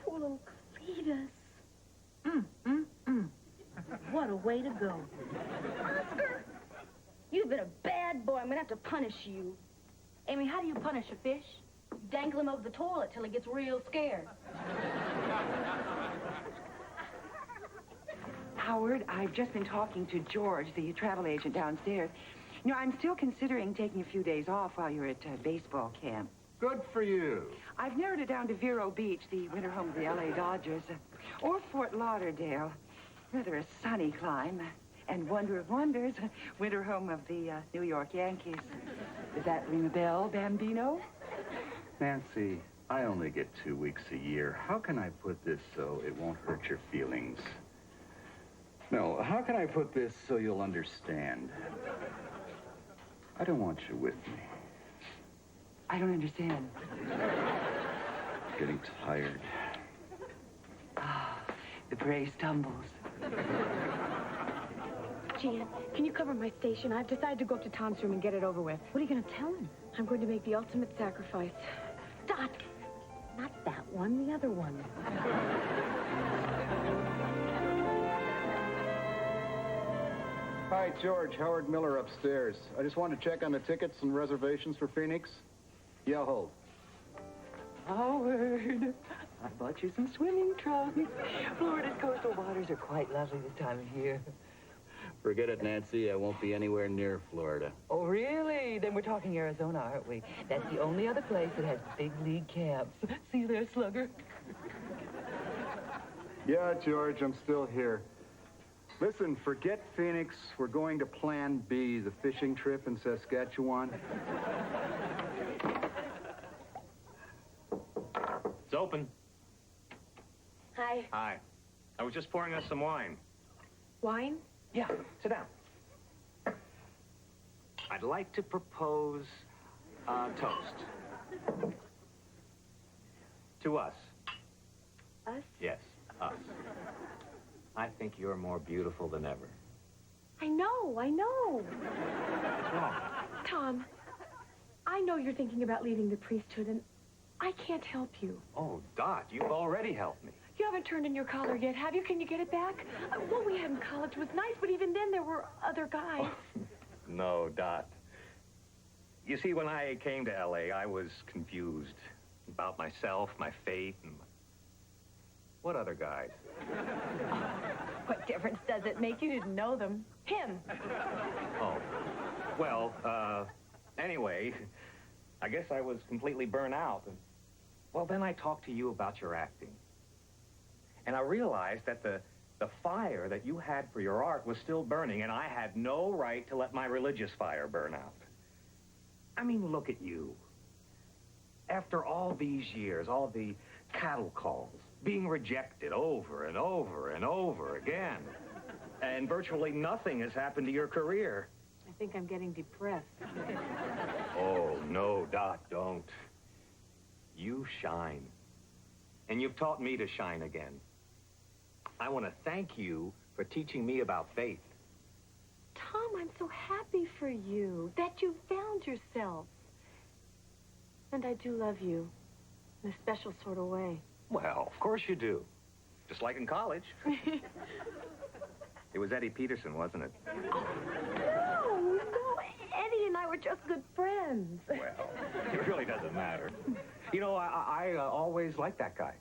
Poor little Cletus. What a way to go. Oscar, you've been a bad boy. I'm going to have to punish you. Amy, how do you punish a fish? You dangle him over the toilet till he gets real scared. Howard, I've just been talking to George, the travel agent downstairs. You know, I'm still considering taking a few days off while you're at baseball camp. Good for you. I've narrowed it down to Vero Beach, the winter home of the L.A. Dodgers, or Fort Lauderdale. Rather a sunny climb. And Wonder of Wonders, winter home of the New York Yankees. Does that ring a bell, Bambino? Nancy, I only get 2 weeks a year. How can I put this so it won't hurt your feelings? No, how can I put this so you'll understand? I don't want you with me. I don't understand. Getting tired. Ah, the brace tumbles. Jan, can you cover my station? I've decided to go up to Tom's room and get it over with. What are you going to tell him? I'm going to make the ultimate sacrifice. Dot. Not that one, the other one. Hi, George. Howard Miller upstairs. I just wanted to check on the tickets and reservations for Phoenix. Yeah, hold. Howard, I bought you some swimming trunks. Florida's coastal waters are quite lovely this time of year. Forget it, Nancy. I won't be anywhere near Florida. Oh, really? Then we're talking Arizona, aren't we? That's the only other place that has big league camps. See you there, Slugger. Yeah, George, I'm still here. Listen, forget Phoenix. We're going to Plan B, the fishing trip in Saskatchewan. It's open. Hi. Hi. I was just pouring us some wine. Wine? Yeah, sit down. I'd like to propose a toast. To us. Us? Yes, us. I think you're more beautiful than ever. I know. What's wrong? Tom, I know you're thinking about leaving the priesthood, and I can't help you. Oh, Dot, you've already helped me. You haven't turned in your collar yet, have you? Can you get it back? What we had in college was nice, but even then there were other guys. No, Dot. You see, when I came to L.A., I was confused about myself, my fate, and... What other guys? What difference does it make? You didn't know them. Him. Oh. Well, anyway, I guess I was completely burnt out. And, well, then I talked to you about your acting. And I realized that the fire that you had for your art was still burning, and I had no right to let my religious fire burn out. I mean, look at you. After all these years, all the cattle calls, being rejected over and over and over again, and virtually nothing has happened to your career. I think I'm getting depressed. Oh, no, Doc, don't. You shine. And you've taught me to shine again. I want to thank you for teaching me about faith. Tom, I'm so happy for you that you found yourself. And I do love you in a special sort of way. Well, of course you do. Just like in college. It was Eddie Peterson, wasn't it? No, Eddie and I were just good friends. Well, it really doesn't matter. You know, I always liked that guy.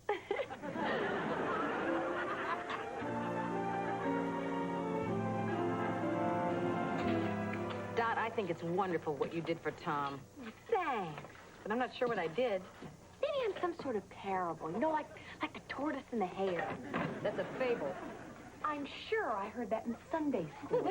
Dot, I think it's wonderful what you did for Tom. Thanks. But I'm not sure what I did. Maybe I'm some sort of parable, you know, like the tortoise and the hare. That's a fable. I'm sure I heard that in Sunday school.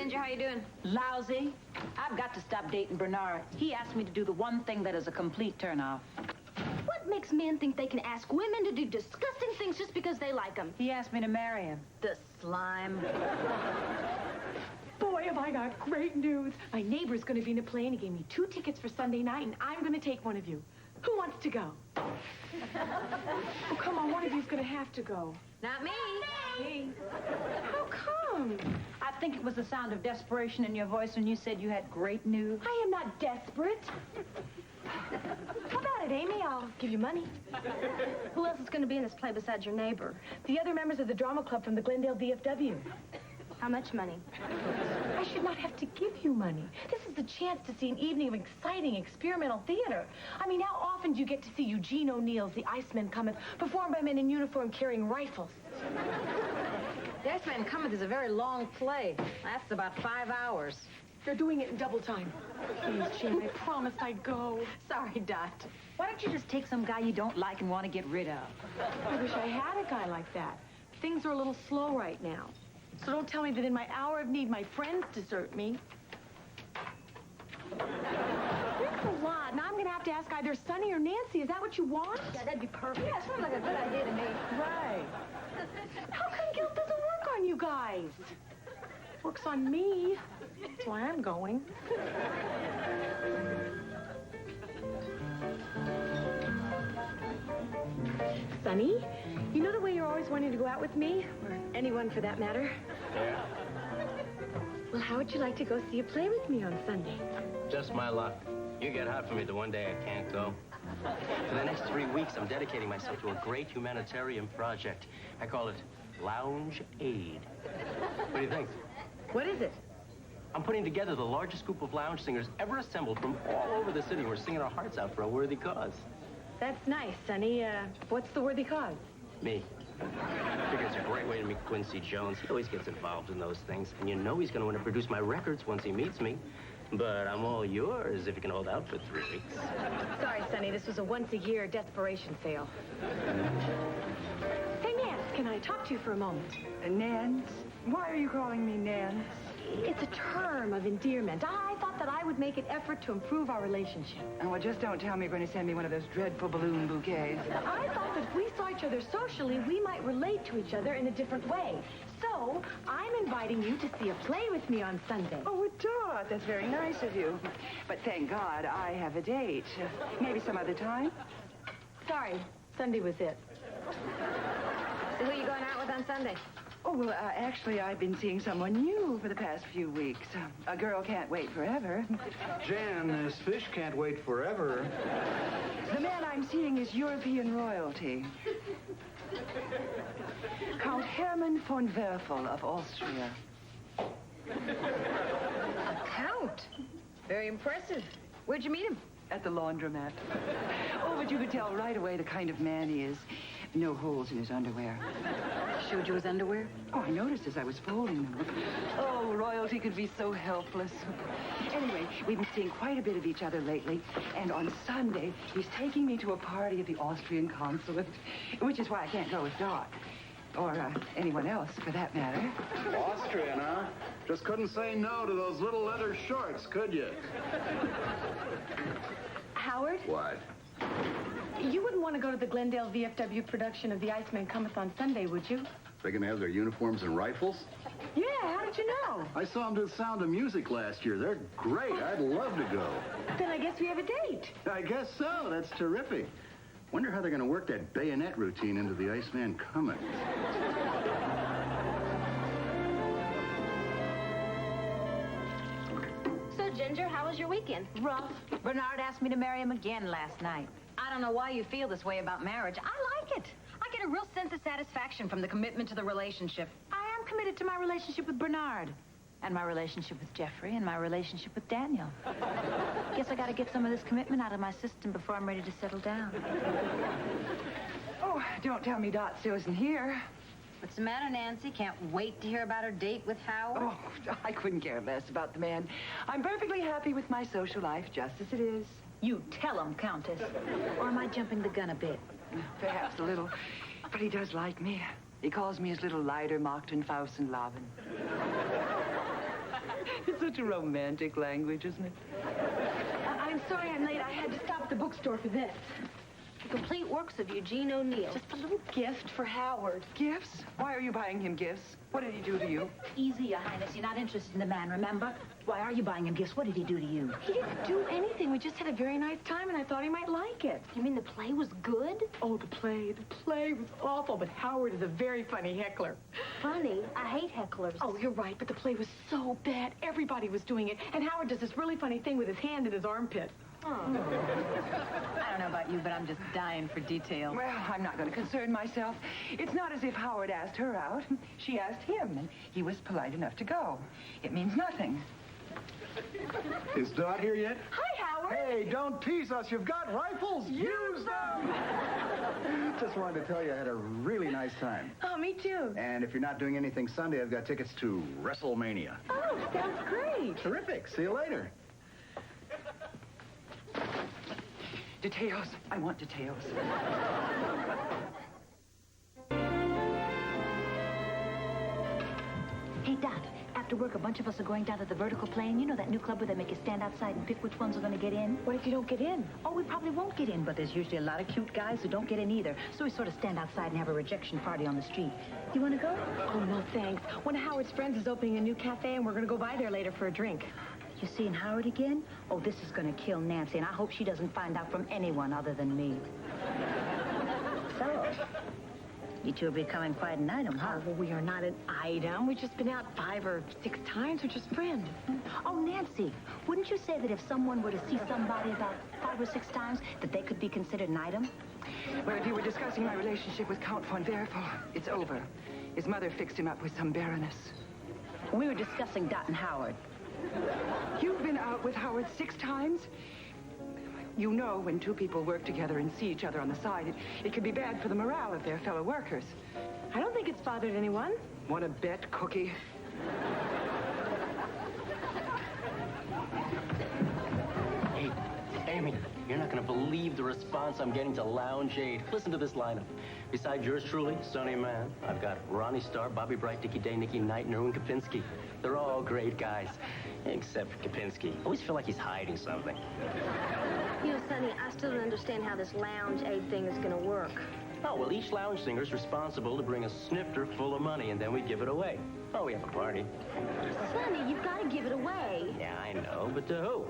Ginger, how you doing? Lousy. I've got to stop dating Bernard. He asked me to do the one thing that is a complete turnoff. What makes men think they can ask women to do disgusting things just because they like them? He asked me to marry him. The slime. Boy, have I got great news. My neighbor's going to be in a play, and he gave me 2 tickets for Sunday night, and I'm going to take one of you. Who wants to go? Oh, come on, one of you's going to have to go. Not me. Hey. How come? I think it was the sound of desperation in your voice when you said you had great news. I am not desperate. How about it, Amy? I'll give you money. Who else is going to be in this play besides your neighbor? The other members of the drama club from the Glendale VFW. How much money? I should not have to give you money. This is the chance to see an evening of exciting experimental theater. I mean, how often do you get to see Eugene O'Neill's The Iceman Cometh, performed by men in uniform carrying rifles? The Iceman Cometh is a very long play. Lasts about 5 hours. They're doing it in double time. Please, Jim, I promised I'd go. Sorry, Dot. Why don't you just take some guy you don't like and want to get rid of? I wish I had a guy like that. Things are a little slow right now. So don't tell me that in my hour of need, my friends desert me. That's a lot. Now I'm going to have to ask either Sonny or Nancy. Is that what you want? Yeah, that'd be perfect. Yeah, sounds like a good idea to me. Right. How come guilt doesn't work on you guys? Works on me. That's why I'm going. Sonny, you know the way you're always wanting to go out with me? Or anyone for that matter? Yeah? Well, how would you like to go see a play with me on Sunday? Just my luck. You get hot for me the one day I can't go. For the next 3 weeks, I'm dedicating myself to a great humanitarian project. I call it Lounge Aid. What do you think? What is it? I'm putting together the largest group of lounge singers ever assembled from all over the city. We're singing our hearts out for a worthy cause. That's nice, Sonny. What's the worthy cause? Me. I figure it's a great way to meet Quincy Jones. He always gets involved in those things. And you know he's going to want to produce my records once he meets me. But I'm all yours if you can hold out for 3 weeks. Sorry, Sonny. This was a once-a-year desperation sale. Hey, Nance, can I talk to you for a moment? Nance? Why are you calling me Nance? It's a term of endearment. I thought that I would make an effort to improve our relationship. Oh, well, just don't tell me you're going to send me one of those dreadful balloon bouquets. I thought that if we saw each other socially, we might relate to each other in a different way. So, I'm inviting you to see a play with me on Sunday. Oh, Dot, that's very nice of you. But thank God I have a date. Maybe some other time? Sorry, Sunday was it. So who are you going out with on Sunday? Oh, well, actually, I've been seeing someone new for the past few weeks. A girl can't wait forever. Jan, this fish can't wait forever. The man I'm seeing is European royalty. Count Hermann von Werfel of Austria. A count. Very impressive. Where'd you meet him? At the laundromat. Oh, but you could tell right away the kind of man he is. No holes in his underwear. Showed you his underwear? Oh, I noticed as I was folding them. Oh, royalty could be so helpless. Anyway, we've been seeing quite a bit of each other lately. And on Sunday, he's taking me to a party at the Austrian consulate, which is why I can't go with Dot. Or anyone else, for that matter. Austrian, huh? Just couldn't say no to those little leather shorts, could you? Howard? What? You wouldn't want to go to the Glendale VFW production of The Iceman Cometh on Sunday, would you? They gonna have their uniforms and rifles? Yeah, how did you know? I saw them do Sound of Music last year. They're great. I'd love to go. Then I guess we have a date. I guess so. That's terrific. Wonder how they're gonna work that bayonet routine into the Iceman Cometh. So, Ginger, how was your weekend? Rough. Bernard asked me to marry him again last night. I don't know why you feel this way about marriage. I like it. I get a real sense of satisfaction from the commitment to the relationship. I am committed to my relationship with Bernard. And my relationship with Jeffrey and my relationship with Daniel. Guess I gotta get some of this commitment out of my system before I'm ready to settle down. Oh, don't tell me Dot still isn't here. What's the matter, Nancy? Can't wait to hear about her date with Howard? Oh, I couldn't care less about the man. I'm perfectly happy with my social life, just as it is. You tell him, Countess. Or am I jumping the gun a bit? Perhaps a little. But he does like me. He calls me his little Leider, Mochten, Faust, and Laben. It's such a romantic language, isn't it? I'm sorry I'm late. I had to stop at the bookstore for this. The complete works of Eugene O'Neill. Just a little gift for Howard. Gifts? Why are you buying him gifts? What did he do to you? Easy, Your Highness. You're not interested in the man, remember? Why are you buying him gifts? What did he do to you? He didn't do anything. We just had a very nice time, and I thought he might like it. You mean the play was good? Oh, the play was awful, but Howard is a very funny heckler. Funny. I hate hecklers. Oh, you're right, but the play was so bad. Everybody was doing it, and Howard does this really funny thing with his hand in his armpit. I don't know about you, but I'm just dying for details. Well, I'm not going to concern myself. It's not as if Howard asked her out. She asked him, and he was polite enough to go. It means nothing. Is Dot here yet? Hi, Howard. Hey, don't tease us. You've got rifles. Use them! Just wanted to tell you I had a really nice time. Oh, me too. And if you're not doing anything Sunday, I've got tickets to WrestleMania. Oh, sounds great. Terrific. See you later. Details. I want details. Hey, Dot, after work, a bunch of us are going down to the vertical plane. You know that new club where they make you stand outside and pick which ones are going to get in? What if you don't get in? Oh, we probably won't get in, but there's usually a lot of cute guys who don't get in either. So we sort of stand outside and have a rejection party on the street. You want to go? Oh, no, thanks. One of Howard's friends is opening a new cafe, and we're going to go by there later for a drink. You seeing Howard again? Oh, this is going to kill Nancy, and I hope she doesn't find out from anyone other than me. So, you two are becoming quite an item, huh? Oh, well, we are not an item. We've just been out 5 or 6 times. We're just friends. Oh, Nancy, wouldn't you say that if someone were to see somebody about 5 or 6 times, that they could be considered an item? Well, if you were discussing my relationship with Count von Werfel, it's over. His mother fixed him up with some baroness. We were discussing Dot and Howard. You've been out with Howard 6 times? You know when 2 people work together and see each other on the side, it can be bad for the morale of their fellow workers. I don't think it's bothered anyone. Want to bet, Cookie? Hey, Amy, you're not going to believe the response I'm getting to Lounge 8. Listen to this lineup. Besides yours truly, Sonny Man, I've got Ronnie Starr, Bobby Bright, Dickie Day, Nikki Knight, and Erwin Kapinski. They're all great guys, except for Kapinski. I always feel like he's hiding something. You know, Sonny, I still don't understand how this Lounge Aid thing is going to work. Oh, well, each lounge singer is responsible to bring a snifter full of money, and then we give it away. Oh, we have a party. Sonny, you've got to give it away. Yeah, I know, but to who?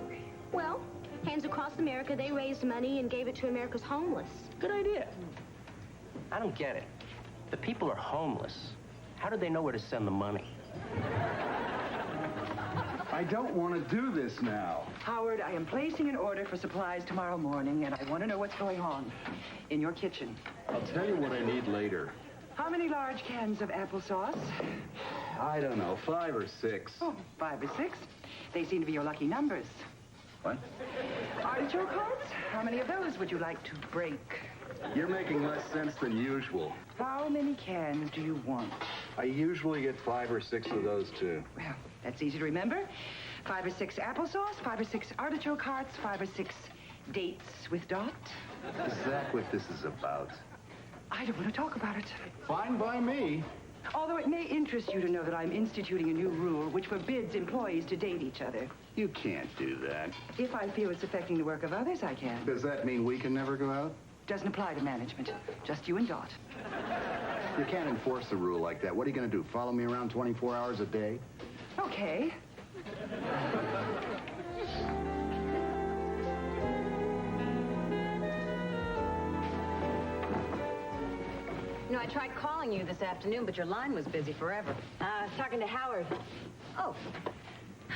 Well, Hands Across America, they raised money and gave it to America's homeless. Good idea. I don't get it. The people are homeless. How do they know where to send the money? I don't want to do this now. Howard, I am placing an order for supplies tomorrow morning, and I want to know what's going on in your kitchen. I'll tell you what I need later. How many large cans of applesauce? I don't know, 5 or 6. Oh, 5 or 6. They seem to be your lucky numbers. What? Artichoke hearts? How many of those would you like to break? You're making less sense than usual. How many cans do you want? I usually get 5 or 6 of those, too. Well, that's easy to remember. 5 or 6 applesauce, 5 or 6 artichoke hearts, 5 or 6 dates with Dot. Is that what this is about? I don't want to talk about it. Fine by me. Although it may interest you to know that I'm instituting a new rule which forbids employees to date each other. You can't do that. If I feel it's affecting the work of others, I can. Does that mean we can never go out? Doesn't apply to management. Just you and Dot. You can't enforce a rule like that. What are you going to do, follow me around 24 hours a day? Okay. You know, I tried calling you this afternoon, but your line was busy forever. I was talking to Howard. Oh,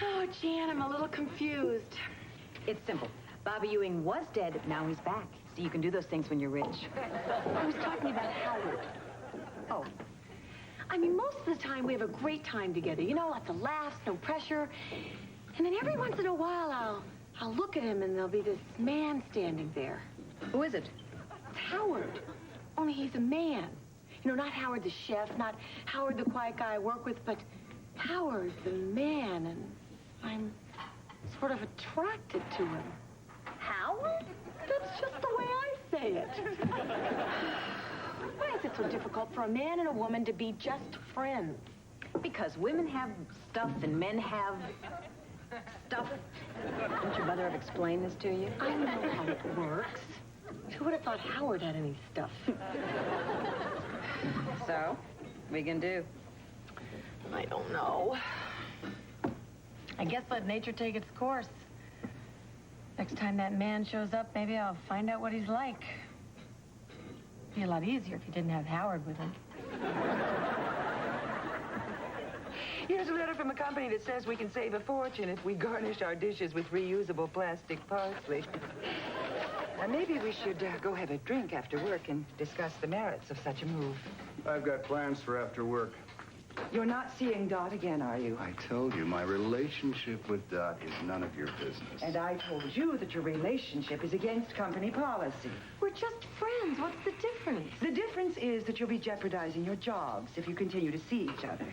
Oh, Jan, I'm a little confused. it's simple. Bobby Ewing was dead, now he's back. So you can do those things when you're rich. I was talking about Howard. Oh, I mean, most of the time we have a great time together. You know, lots of laughs, no pressure. And then every once in a while I'll look at him and there'll be this man standing there. who is it? It's Howard. Only he's a man. You know, not Howard the chef, not Howard the quiet guy I work with, but Howard the man. And I'm sort of attracted to him. Howard? That's just the way I say it. Why is it so difficult for a man and a woman to be just friends? because women have stuff and men have stuff. Didn't your mother have explained this to you? I know how it works. Who would have thought Howard had any stuff? So, we can do. I don't know. I guess let nature take its course. Next time that man shows up, maybe I'll find out what he's like. Be a lot easier if he didn't have Howard with him. Here's a letter from a company that says we can save a fortune if we garnish our dishes with reusable plastic parsley. Maybe we should go have a drink after work and discuss the merits of such a move. I've got plans for after work. You're not seeing Dot again, are you? I told you, my relationship with Dot is none of your business. And I told you that your relationship is against company policy. We're just friends. What's the difference? The difference is that you'll be jeopardizing your jobs if you continue to see each other.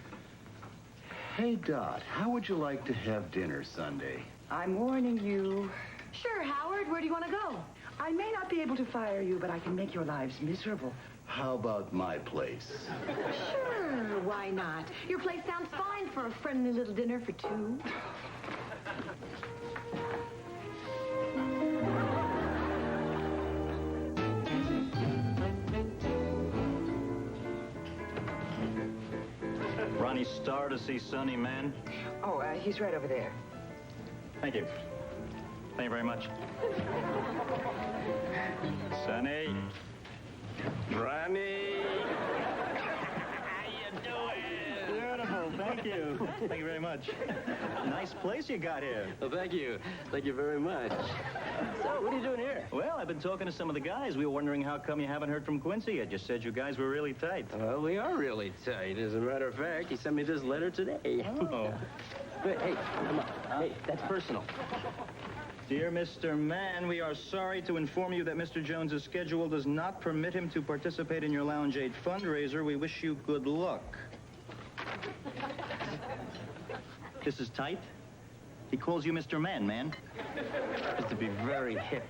Hey, Dot, how would you like to have dinner Sunday? I'm warning you. Sure, Howard. Where do you want to go? I may not be able to fire you, but I can make your lives miserable. How about my place? Sure, why not? Your place sounds fine for a friendly little dinner for two. Ronnie Starr to see Sonny, man. Oh, he's right over there. Thank you. Thank you very much. Sonny. Ronnie! How you doing? Beautiful, thank you. Thank you very much. Nice place you got here. Well, thank you. Thank you very much. So, what are you doing here? Well, I've been talking to some of the guys. We were wondering how come you haven't heard from Quincy yet. You said you guys were really tight. Well, we are really tight. As a matter of fact, he sent me this letter today. Oh. Hey, come on. Hey, that's personal. Dear Mr. Mann, we are sorry to inform you that Mr. Jones's schedule does not permit him to participate in your Lounge 8 fundraiser. We wish you good luck. This is tight? He calls you Mr. Mann, man. Just to be very hip.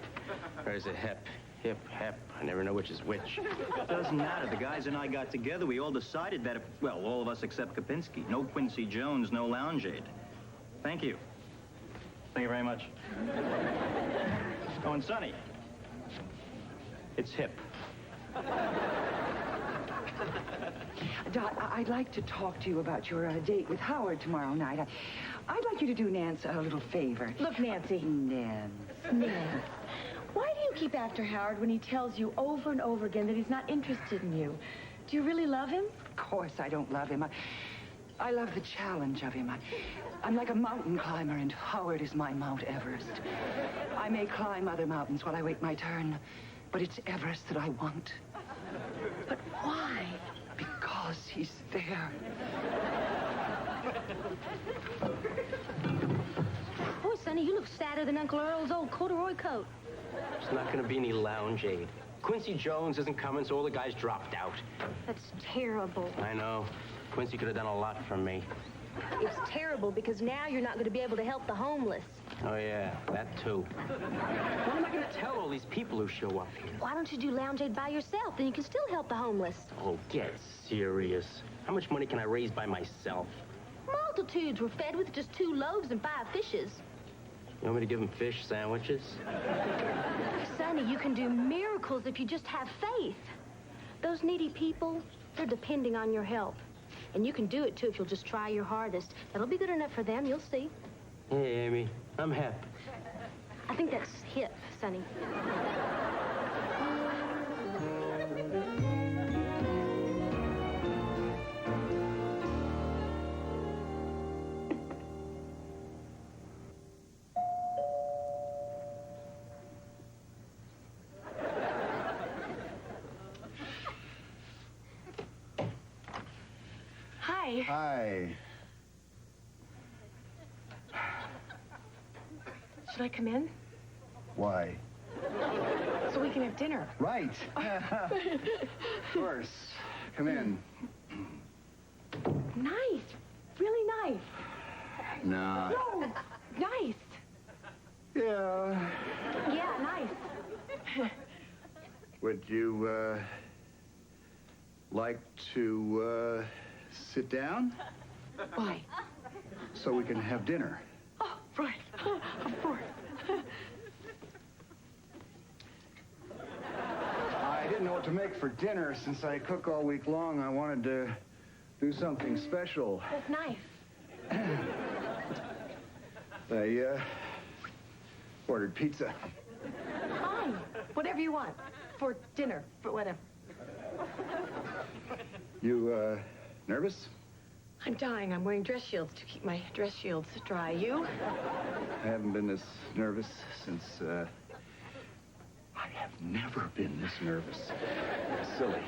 Or is it hip? Hip, hep. I never know which is which. Doesn't matter. The guys and I got together. We all decided that, well, all of us except Kopinski. No Quincy Jones, no Lounge 8. Thank you. Thank you very much. Oh, and Sonny. It's hip. Dot, I'd like to talk to you about your date with Howard tomorrow night. I'd like you to do Nance a little favor. Look, Nancy. Nance. Nance. Why do you keep after Howard when he tells you over and over again that he's not interested in you? Do you really love him? Of course I don't love him. I love the challenge of him. I'm like a mountain climber, and Howard is my Mount Everest. I may climb other mountains while I wait my turn, but it's Everest that I want. But why? Because he's there. Boy, Sonny, you look sadder than Uncle Earl's old corduroy coat. There's not going to be any Lounge 8. Quincy Jones isn't coming, so all the guys dropped out. That's terrible. I know. Quincy could have done a lot for me. It's terrible because now you're not going to be able to help the homeless. Oh, yeah, that too. What am I going to tell all these people who show up here? Why don't you do Lounge 8 by yourself? Then you can still help the homeless. Oh, get serious. How much money can I raise by myself? Multitudes were fed with just 2 loaves and 5 fishes. You want me to give them fish sandwiches? Sonny, you can do miracles if you just have faith. Those needy people, they're depending on your help. And you can do it, too, if you'll just try your hardest. That'll be good enough for them, you'll see. Hey, Amy, I'm hip. I think that's hip, Sonny. Hi. Hi. Should I come in? Why? So we can have dinner. Right. Of course. Come in. Nice. Really nice. Nah. No, nice. Yeah. Yeah, nice. Would you, like to, sit down? Why? So we can have dinner. Oh, right. Of course. I didn't know what to make for dinner. Since I cook all week long, I wanted to do something special. That's nice. I ordered pizza. Fine. Whatever you want. For dinner. For whatever. You, nervous? I'm dying. I'm wearing dress shields to keep my dress shields dry. You? I haven't been this nervous since, I have never been this nervous. Silly.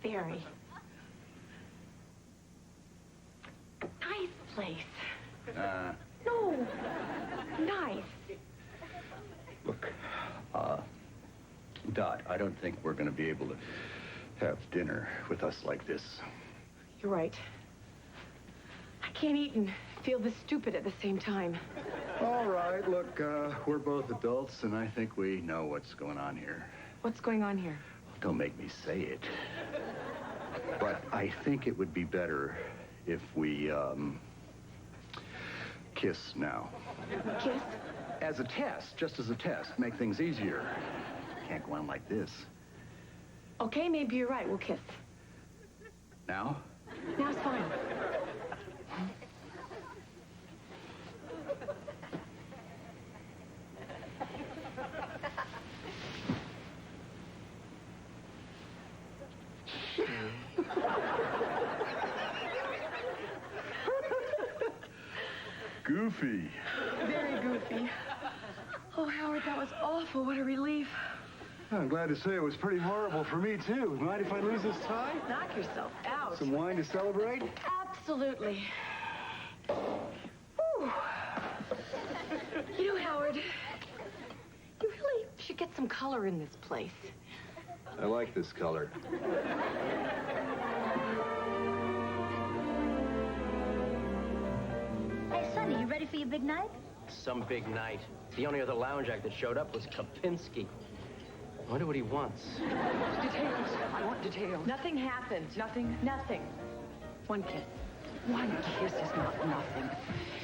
Very. Nice place. No. Nice. Look, Dot, I don't think we're going to be able to have dinner with us like this. You're right. I can't eat and feel this stupid at the same time. All right, look, we're both adults, and I think we know what's going on here. What's going on here? Don't make me say it. But I think it would be better if we, kiss now. Kiss? As a test, just as a test. Make things easier. Can't go on like this. Okay, maybe you're right. We'll kiss. Now? Now it's fine. Goofy. Very goofy. Oh, Howard, that was awful. What a relief. I'm glad to say it was pretty horrible for me, too. Mind if I lose this tie? Knock yourself out. Some wine to celebrate? Absolutely. Whew. You know, Howard, you really should get some color in this place. I like this color. Hey, Sonny, you ready for your big night? Some big night. The only other lounge act that showed up was Kapinski. I wonder what he wants. Details. I want details. Nothing happened. Nothing? Nothing. One kiss. One kiss is not nothing.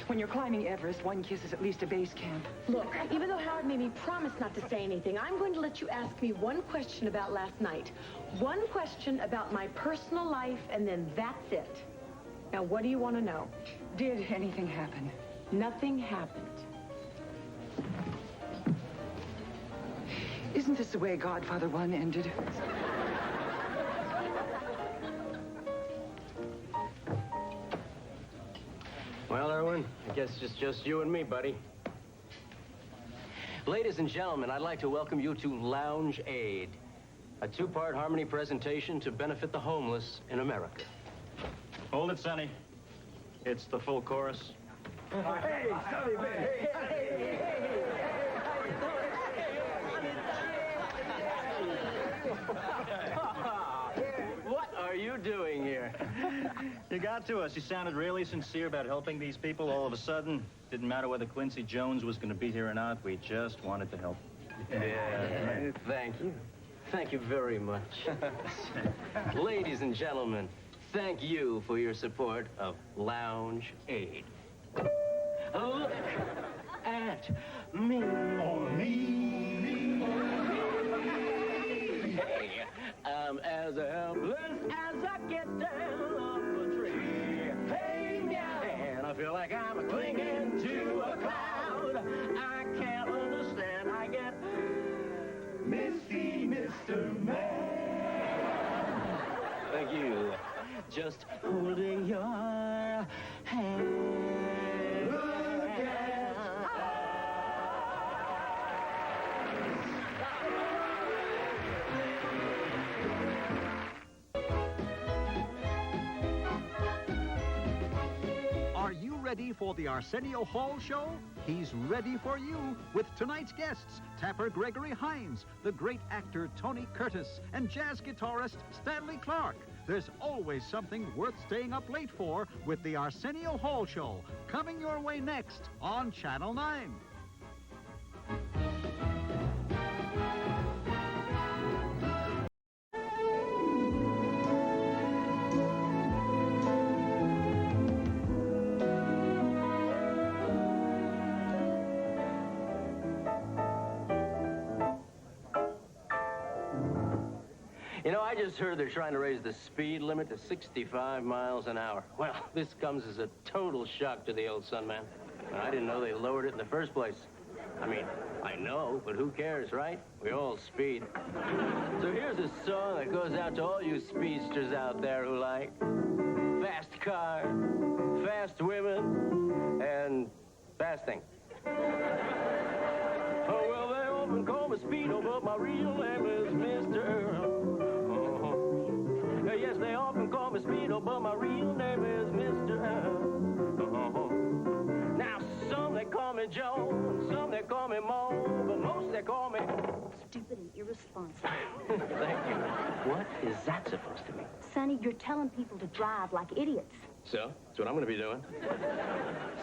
When you're climbing Everest, one kiss is at least a base camp. Look, even though Howard made me promise not to say anything, I'm going to let you ask me one question about last night. One question about my personal life, and then that's it. Now, what do you want to know? Did anything happen? Nothing happened. Isn't this the way Godfather 1 ended? Well, Erwin, I guess it's just you and me, buddy. Ladies and gentlemen, I'd like to welcome you to Lounge Aid, a two-part harmony presentation to benefit the homeless in America. Hold it, Sonny. It's the full chorus. Hey, Sonny, man. What are you doing here? You got to us. You sounded really sincere about helping these people. All of a sudden, didn't matter whether Quincy Jones was going to be here or not. We just wanted to help. Yeah, thank you. Thank you very much. Ladies and gentlemen, thank you for your support of Lounge Aid. Look at me. Oh, me. Hey, I'm as helpless as I get down off a tree. Hey, yeah. And I feel like I'm clinging to a cloud. I can't understand. I get misty, Mr. Man. Thank you. Just holding your hand. Look at Are you ready for the Arsenio Hall Show? He's ready for you with tonight's guests, Tapper Gregory Hines, the great actor Tony Curtis, and jazz guitarist Stanley Clark. There's always something worth staying up late for with the Arsenio Hall Show, coming your way next on Channel 9. You know, I just heard they're trying to raise the speed limit to 65 miles an hour. Well, this comes as a total shock to the old son, man. I didn't know they lowered it in the first place. I mean, I know, but who cares, right? We all speed. So here's a song that goes out to all you speedsters out there who like fast cars, fast women, and fasting. Oh, well, they often call me Speedo, but my real name is Mr. Yes, they often call me Speedo, but my real name is Mr. Now, some they call me Joe, and some they call me Mo, but most they call me... Stupid and irresponsible. Thank you. What is that supposed to mean? Sonny, you're telling people to drive like idiots. So, that's what I'm going to be doing.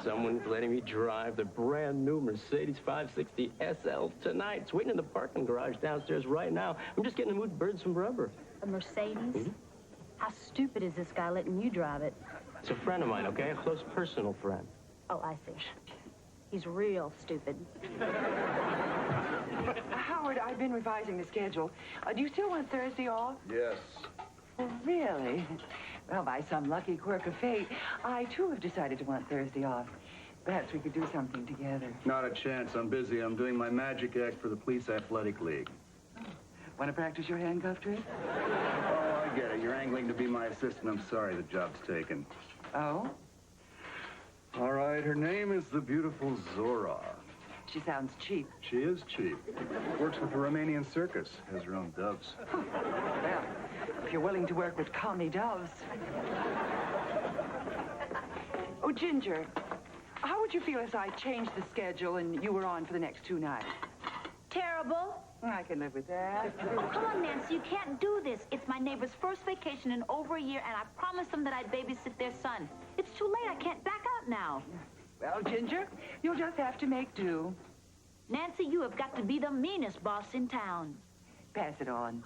Someone's letting me drive the brand new Mercedes 560 SL tonight. It's waiting in the parking garage downstairs right now. I'm just getting the mood to burn some rubber. A Mercedes? Mm-hmm. How stupid is this guy letting you drive it? It's a friend of mine, okay? A close personal friend. Oh, I see. He's real stupid. Howard, I've been revising the schedule. Do you still want Thursday off? Yes. Oh, really? Well, by some lucky quirk of fate, I, too, have decided to want Thursday off. Perhaps we could do something together. Not a chance. I'm busy. I'm doing my magic act for the Police Athletic League. Want to practice your handcuff trick? Oh, I get it. You're angling to be my assistant. I'm sorry the job's taken. Oh? All right, her name is the beautiful Zora. She sounds cheap. She is cheap. Works with the Romanian circus. Has her own doves. Well, if you're willing to work with commie doves. Oh, Ginger, how would you feel if I changed the schedule and you were on for the next 2 nights? Terrible. I can live with that. Oh, come on, Nancy. You can't do this. It's my neighbor's first vacation in over a year, and I promised them that I'd babysit their son. It's too late. I can't back out now. Well, Ginger, you'll just have to make do. Nancy, you have got to be the meanest boss in town. Pass it on.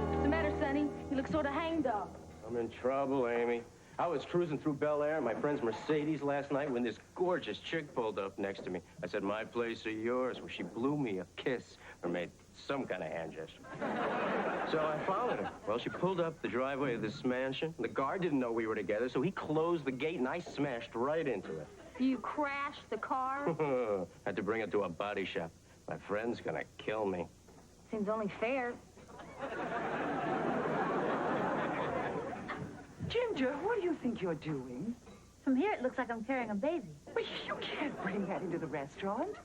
What's the matter, Sonny? You look sort of hanged up. I'm in trouble, Amy. I was cruising through Bel Air in my friend's Mercedes last night when this gorgeous chick pulled up next to me. I said, my place or yours? Well, she blew me a kiss or made some kind of hand gesture. So I followed her. Well, she pulled up the driveway of this mansion. The guard didn't know we were together, so he closed the gate and I smashed right into it. You crashed the car? Had to bring it to a body shop. My friend's gonna kill me. Seems only fair. Ginger, what do you think you're doing? From here, it looks like I'm carrying a baby. Well, you can't bring that into the restaurant.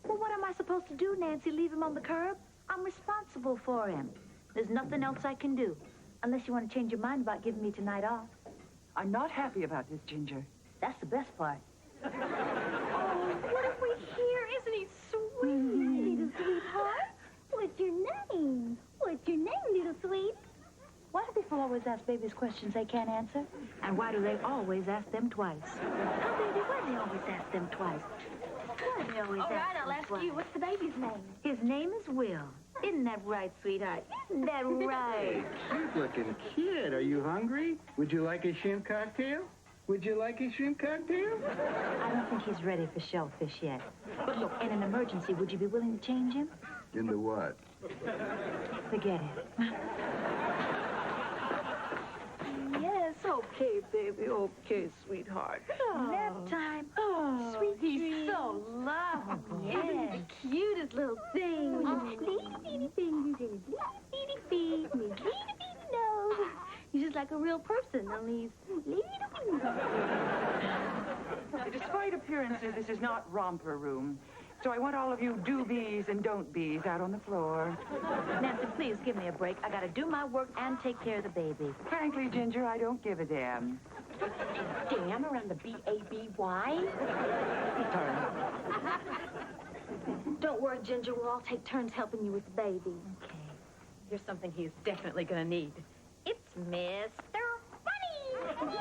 Well, what am I supposed to do, Nancy? Leave him on the curb? I'm responsible for him. There's nothing else I can do. Unless you want to change your mind about giving me tonight off. I'm not happy about this, Ginger. That's the best part. Oh, what have we here? Isn't he sweet? Little sweetheart, what's your name? What's your name, little sweet? Why do people always ask babies questions they can't answer? And why do they always ask them twice? Oh, baby, why do they always ask them twice? Why do they always All ask right, them I'll ask twice? you. What's the baby's name? His name is Will. Isn't that right, sweetheart? Isn't that right? Cute-looking kid. Are you hungry? Would you like a shrimp cocktail? Would you like a shrimp cocktail? I don't think he's ready for shellfish yet. But look, in an emergency, would you be willing to change him? Into what? Forget it. Yes, okay, baby. Okay, sweetheart. Nap time. Oh, Sweet he's dreams. so lovely. Yes. The cutest little thing. He's just like a real person, only he's Despite appearances, this is not romper room. So I want all of you do-bees and don't-bees out on the floor. Nancy, please give me a break. I gotta do my work and take care of the baby. Frankly, Ginger, I don't give a damn. Damn around the B-A-B-Y? Don't worry, Ginger. We'll all take turns helping you with the baby. Okay. Here's something he's definitely gonna need. It's Mr. Bunny!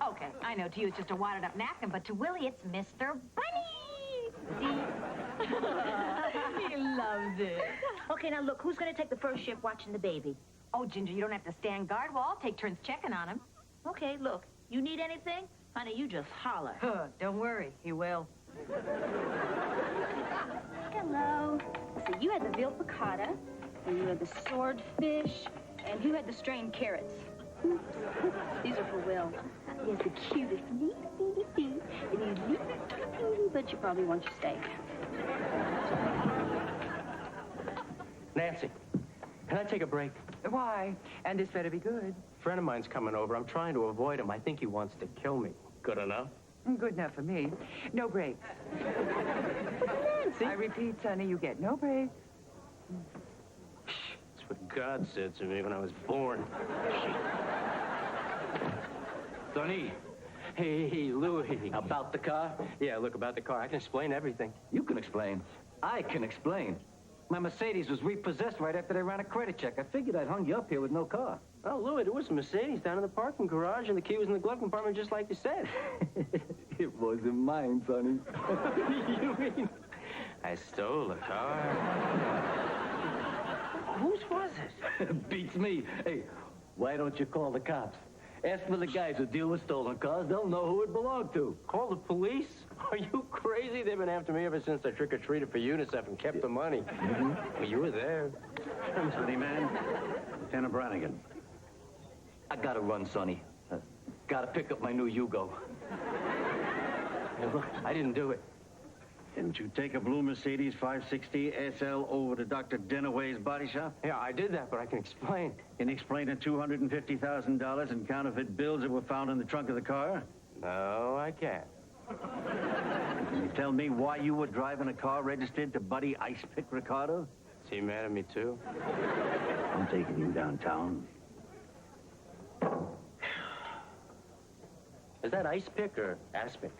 Okay, I know to you it's just a wadded-up napkin, but to Willie it's Mr. Bunny! See? He loves it. Okay, now look, who's gonna take the first shift watching the baby? Oh, Ginger, you don't have to stand guard. We'll all take turns checking on him. Okay, look, you need anything? Honey, you just holler. Don't worry, he will. Hello. So you had the veal piccata, and you had the swordfish, and who had the strained carrots? Oops. These are for Will. He has the cutest and he's but you probably want your steak. Nancy, can I take a break? Why? And this better be good. A friend of mine's coming over. I'm trying to avoid him. I think he wants to kill me. Good enough? Good enough for me. No breaks. Nancy. I repeat, Sonny, you get no breaks. That's what God said to me when I was born. Sonny. Hey, Louis. About the car? Yeah, look, about the car. I can explain everything. You can explain. I can explain. My Mercedes was repossessed right after they ran a credit check. I figured I'd hung you up here with no car. Oh, Louis, there was a Mercedes down in the parking garage, and the key was in the glove compartment just like you said. It wasn't mine, Sonny. You mean I stole a car? Whose was it? Beats me. Hey, why don't you call the cops? Ask for the guys who deal with stolen cars. They'll know who it belonged to. Call the police? Are you crazy? They've been after me ever since I trick-or-treated for UNICEF and kept the money. Well, you were there. Sonny, man. Lieutenant Brannigan. I gotta run, Sonny. Gotta pick up my new Yugo. Hey, look, I didn't do it. Didn't you take a blue Mercedes 560 SL over to Dr. Dinaway's body shop? Yeah, I did that, but I can explain. Can you explain the $250,000 in counterfeit bills that were found in the trunk of the car? No, I can't. Can you tell me why you were driving a car registered to Buddy Ice Pick Ricardo? Is he mad at me, too? I'm taking you downtown. Is that ice pick or ass pick?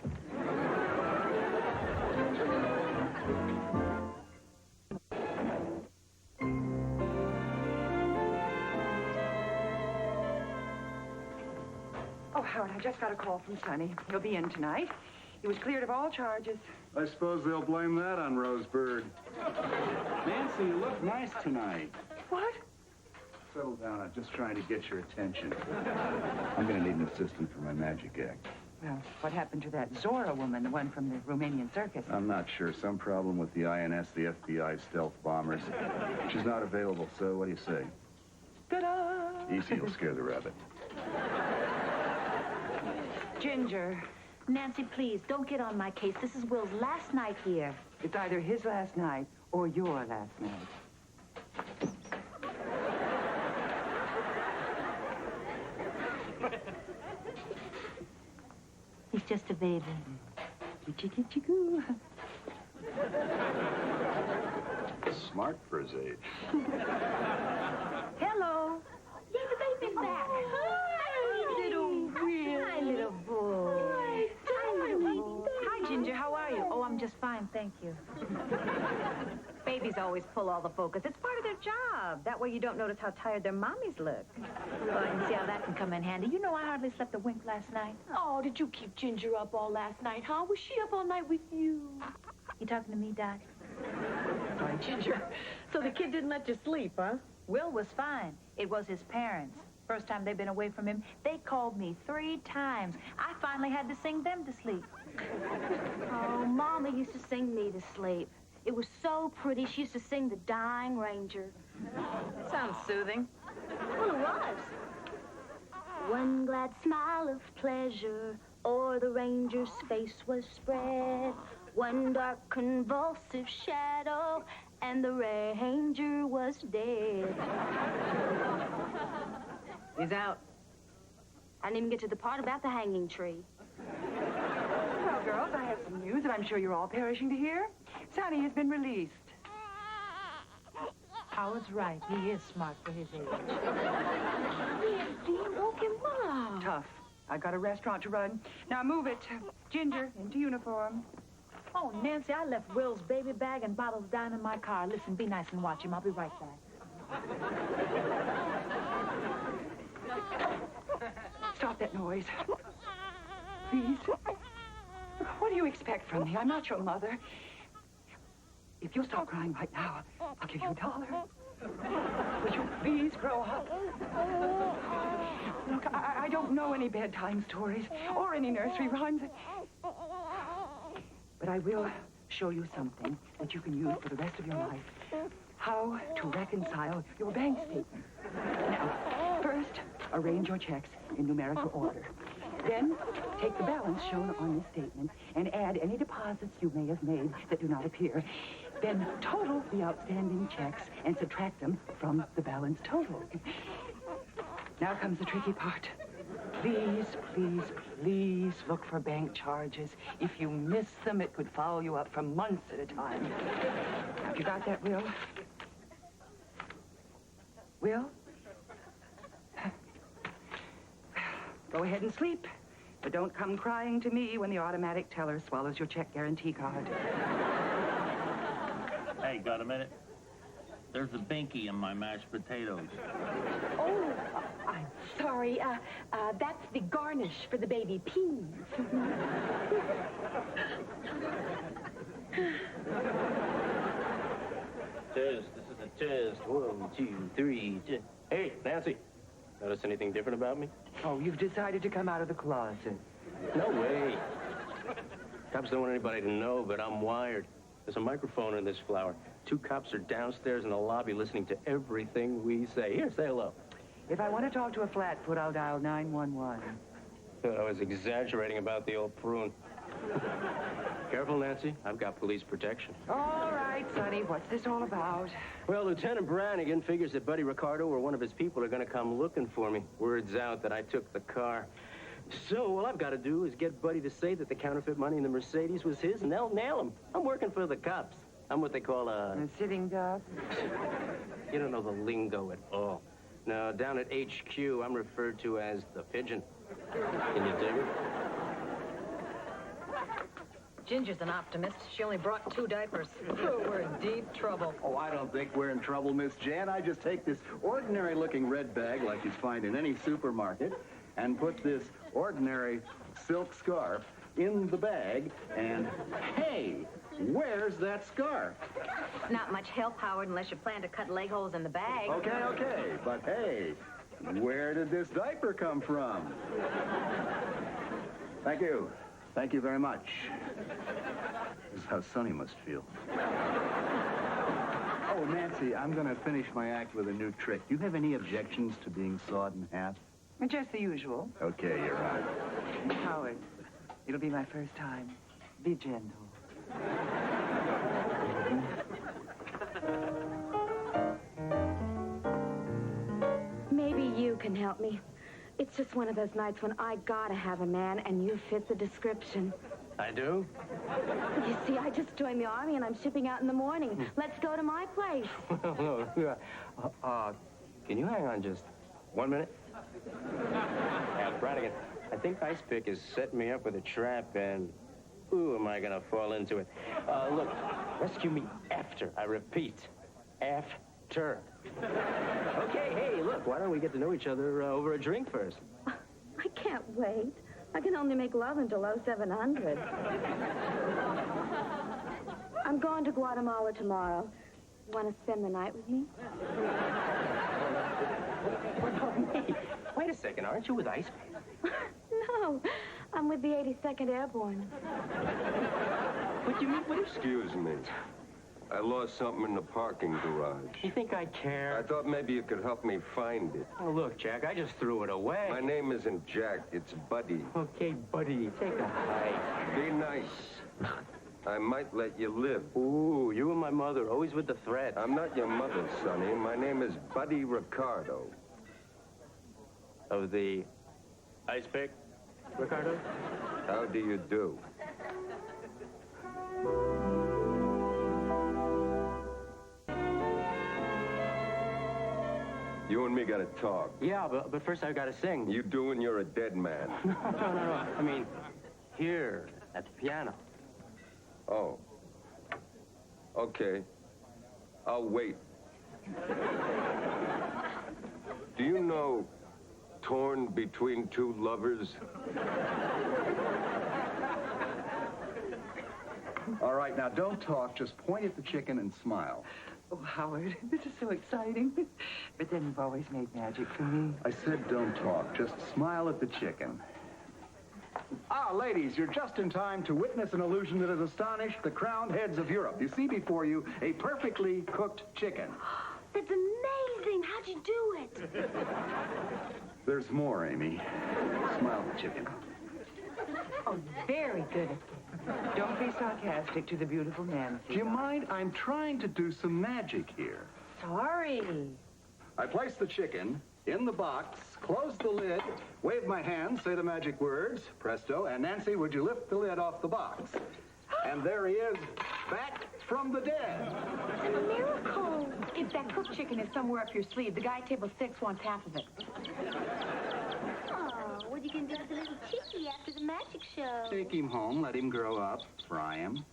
Oh, Howard, I just got a call from Sonny. He'll be in tonight. He was cleared of all charges. I suppose they'll blame that on Rosebird. Nancy, you look nice tonight. What? Settle down. I'm just trying to get your attention. I'm going to need an assistant for my magic act. Well, what happened to that Zora woman, the one from the Romanian circus? I'm not sure. Some problem with the INS, the FBI stealth bombers. She's not available, so what do you say? Ta-da! Easy will scare the rabbit. Ginger. Nancy, please, don't get on my case. This is Will's last night here. It's either his last night or your last night. He's just a baby. Chicka-chicka-chicka. Smart for his age. Hello. Yeah, the baby's back. Hi, little Will. Hi, little boy. Hi, little boy. Hi, Ginger. How are you? Oh, I'm just fine, thank you. Babies always pull all the focus. It's part of their job. That way you don't notice how tired their mommies look. Well, I can see how that can come in handy. You know, I hardly slept a wink last night. Oh, did you keep Ginger up all last night, huh? Was she up all night with you? You talking to me, Doc? Sorry, Ginger. So the kid didn't let you sleep, huh? Will was fine. It was his parents. First time they've been away from him, they called me 3 times. I finally had to sing them to sleep. Oh, Mama used to sing me to sleep. It was so pretty. She used to sing The Dying Ranger. Sounds soothing. Well, it was. One glad smile of pleasure o'er the ranger's face was spread. One dark convulsive shadow, and the ranger was dead. He's out. I didn't even get to the part about the hanging tree. Well, girls, I have some news that I'm sure you're all perishing to hear. Sonny has been released. Howard's right. He is smart for his age. Nancy, you woke him up. Tough. I got a restaurant to run. Now move it. Ginger, into uniform. Oh, Nancy, I left Will's baby bag and bottles down in my car. Listen, be nice and watch him. I'll be right back. Stop that noise. Please. What do you expect from me? I'm not your mother. If you'll stop crying right now, I'll give you $1. Will you please grow up? Look, I don't know any bedtime stories or any nursery rhymes. But I will show you something that you can use for the rest of your life. How to reconcile your bank statement. Now, first, arrange your checks in numerical order. Then, take the balance shown on this statement and add any deposits you may have made that do not appear. Then total the outstanding checks and subtract them from the balance total. Now comes the tricky part. Please, please, please look for bank charges. If you miss them, it could follow you up for months at a time. Have you got that, Will? Will? Go ahead and sleep, but don't come crying to me when the automatic teller swallows your check guarantee card. Hey, got a minute? There's a binky in my mashed potatoes. Oh, I'm sorry. That's the garnish for the baby peas. Test, this is a test. 1, 2, 3. Hey, Nancy. Notice anything different about me? Oh, you've decided to come out of the closet. No way. Cops don't want anybody to know, but I'm wired. There's a microphone in this flower. 2 cops are downstairs in the lobby listening to everything we say. Here, say hello. If I want to talk to a flatfoot, I'll dial 911. I was exaggerating about the old prune. Careful, Nancy. I've got police protection. All right, Sonny, what's this all about? Well, Lieutenant Brannigan figures that Buddy Ricardo or one of his people are going to come looking for me. Word's out that I took the car. So all I've got to do is get Buddy to say that the counterfeit money in the Mercedes was his, and they'll nail him. I'm working for the cops. I'm what they call a sitting duck? You don't know the lingo at all. No, down at HQ, I'm referred to as the pigeon. Can you dig it? Ginger's an optimist. She only brought 2 diapers. Oh, we're in deep trouble. Oh, I don't think we're in trouble, Miss Jan. I just take this ordinary-looking red bag like you'd find in any supermarket and put this ordinary silk scarf in the bag, and hey, where's that scarf? It's not much help, Howard, unless you plan to cut leg holes in the bag. Okay, but hey, where did this diaper come from? Thank you. Thank you very much. This is how Sonny must feel. Oh, Nancy, I'm going to finish my act with a new trick. Do you have any objections to being sawed in half? Just the usual. Okay, you're on. Howard, it'll be my first time. Be gentle. Maybe you can help me. It's just one of those nights when I gotta have a man, and you fit the description. I do? You see, I just joined the Army, and I'm shipping out in the morning. Let's go to my place. Can you hang on just 1 minute? Brannigan, I think Ice Pick is setting me up with a trap, and ooh, am I gonna fall into it. Look, rescue me after. I repeat, after. Okay, hey, look, why don't we get to know each other over a drink first? I can't wait. I can only make love until 0700. I'm going to Guatemala tomorrow. Want to spend the night with me? Hey, wait a second, aren't you with Ice Pick? No, I'm with the 82nd Airborne. What do you mean? Excuse me. I lost something in the parking garage. You think I care? I thought maybe you could help me find it. Oh, look, Jack, I just threw it away. My name isn't Jack, it's Buddy. Okay, Buddy, take a hike. Be nice. I might let you live. Ooh, you and my mother, always with the threat. I'm not your mother, Sonny. My name is Buddy Ricardo. Of the Ice Pick, Ricardo? How do you do? You and me gotta talk. Yeah, but first I've got to sing. You do when you're a dead man. No. I mean, here, at the piano. Oh. Okay. I'll wait. Do you know Torn Between Two Lovers? All right, now don't talk. Just point at the chicken and smile. Oh, Howard, this is so exciting. But then you've always made magic for me. I said don't talk. Just smile at the chicken. Ah, ladies, you're just in time to witness an illusion that has astonished the crowned heads of Europe. You see before you a perfectly cooked chicken. That's amazing. How'd you do it? There's more, Amy. Smile at the chicken. Oh, very good. Don't be sarcastic to the beautiful Nancy. Do you mind? I'm trying to do some magic here. Sorry. I place the chicken in the box, close the lid, wave my hand, say the magic words, presto, and Nancy, would you lift the lid off the box? And there he is, back from the dead. It's a miracle. If that cooked chicken is somewhere up your sleeve, the guy at table 6 wants half of it. Oh, what are you going to do with the little chickie after the magic show? Take him home, let him grow up, fry him.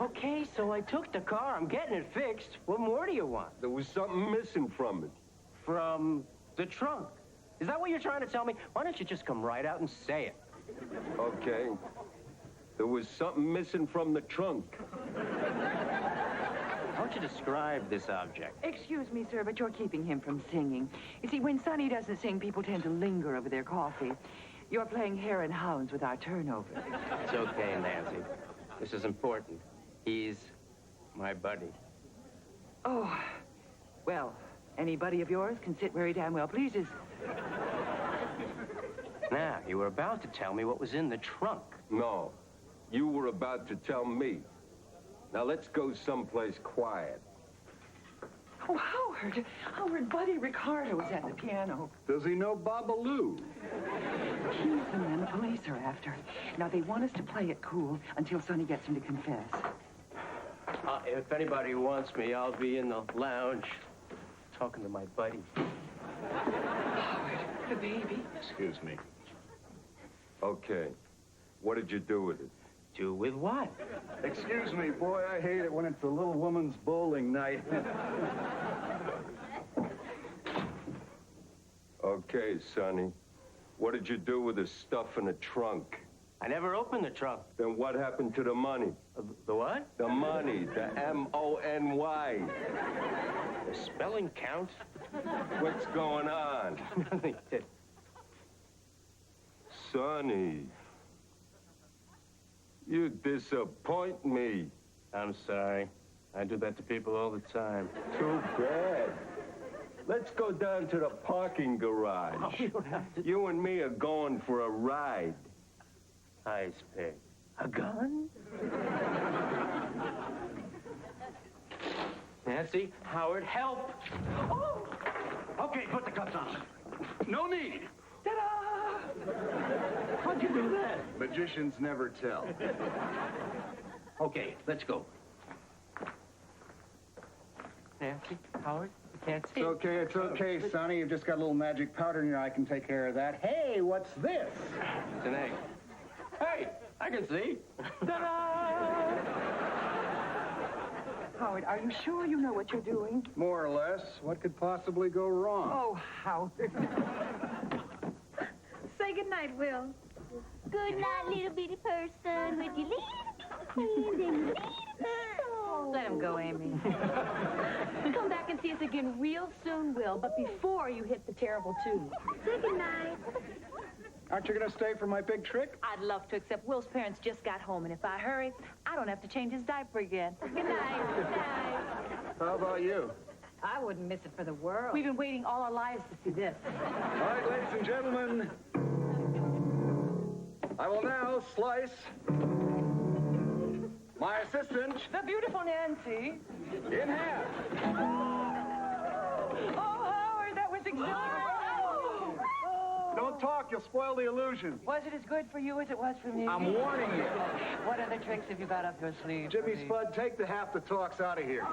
Okay, so I took the car. I'm getting it fixed. What more do you want? There was something missing from it. From the trunk. Is that what you're trying to tell me? Why don't you just come right out and say it? Okay. There was something missing from the trunk. Why don't you describe this object? Excuse me, sir, but you're keeping him from singing. You see, when Sonny doesn't sing, people tend to linger over their coffee. You're playing hare and hounds with our turnover. It's okay, Nancy. This is important. He's my buddy. Oh, well, any buddy of yours can sit where he damn well pleases. Now, you were about to tell me what was in the trunk. No. You were about to tell me. Now let's go someplace quiet. Oh, Howard, Buddy Ricardo is at the piano. Does he know Babaloo? He's the man the police are after. Now, they want us to play it cool until Sonny gets him to confess. If anybody wants me, I'll be in the lounge talking to my buddy. Howard, the baby. Excuse me. Okay. What did you do with it? Do with what? Excuse me, boy, I hate it when it's a little woman's bowling night. Okay, Sonny. What did you do with the stuff in the trunk? I never opened the trunk. Then what happened to the money? The what? The money. The M-O-N-Y. The spelling count? What's going on? Sonny. You disappoint me. I'm sorry. I do that to people all the time. Too bad. Let's go down to the parking garage. You and me are going for a ride. Ice pick. A gun? Nancy, Howard, help! Oh! Okay, put the cuffs on. No need. Ta-da! How'd you do that? Magicians never tell. Okay, let's go. Nancy, Howard, you can't see. It's okay, Sonny. You've just got a little magic powder in your eye. I can take care of that. Hey, what's this? It's an egg. Hey, I can see. Ta-da! Howard, are you sure you know what you're doing? More or less. What could possibly go wrong? Oh, Howard. Say goodnight, Will. Good night, little bitty person. Would you leave? Let him go, Amy. Come back and see us again real soon, Will, but before you hit the terrible tube. Say goodnight. Aren't you going to stay for my big trick? I'd love to, except Will's parents just got home, and if I hurry, I don't have to change his diaper again. Good night. Good night. How about you? I wouldn't miss it for the world. We've been waiting all our lives to see this. All right, ladies and gentlemen. I will now slice my assistant The beautiful Nancy. in half. Oh, Howard, that was exhilarating. Don't talk, you'll spoil the illusion. Was it as good for you as it was for me? I'm warning you. What other tricks have you got up your sleeve? Jimmy Spud, take the half that talks out of here.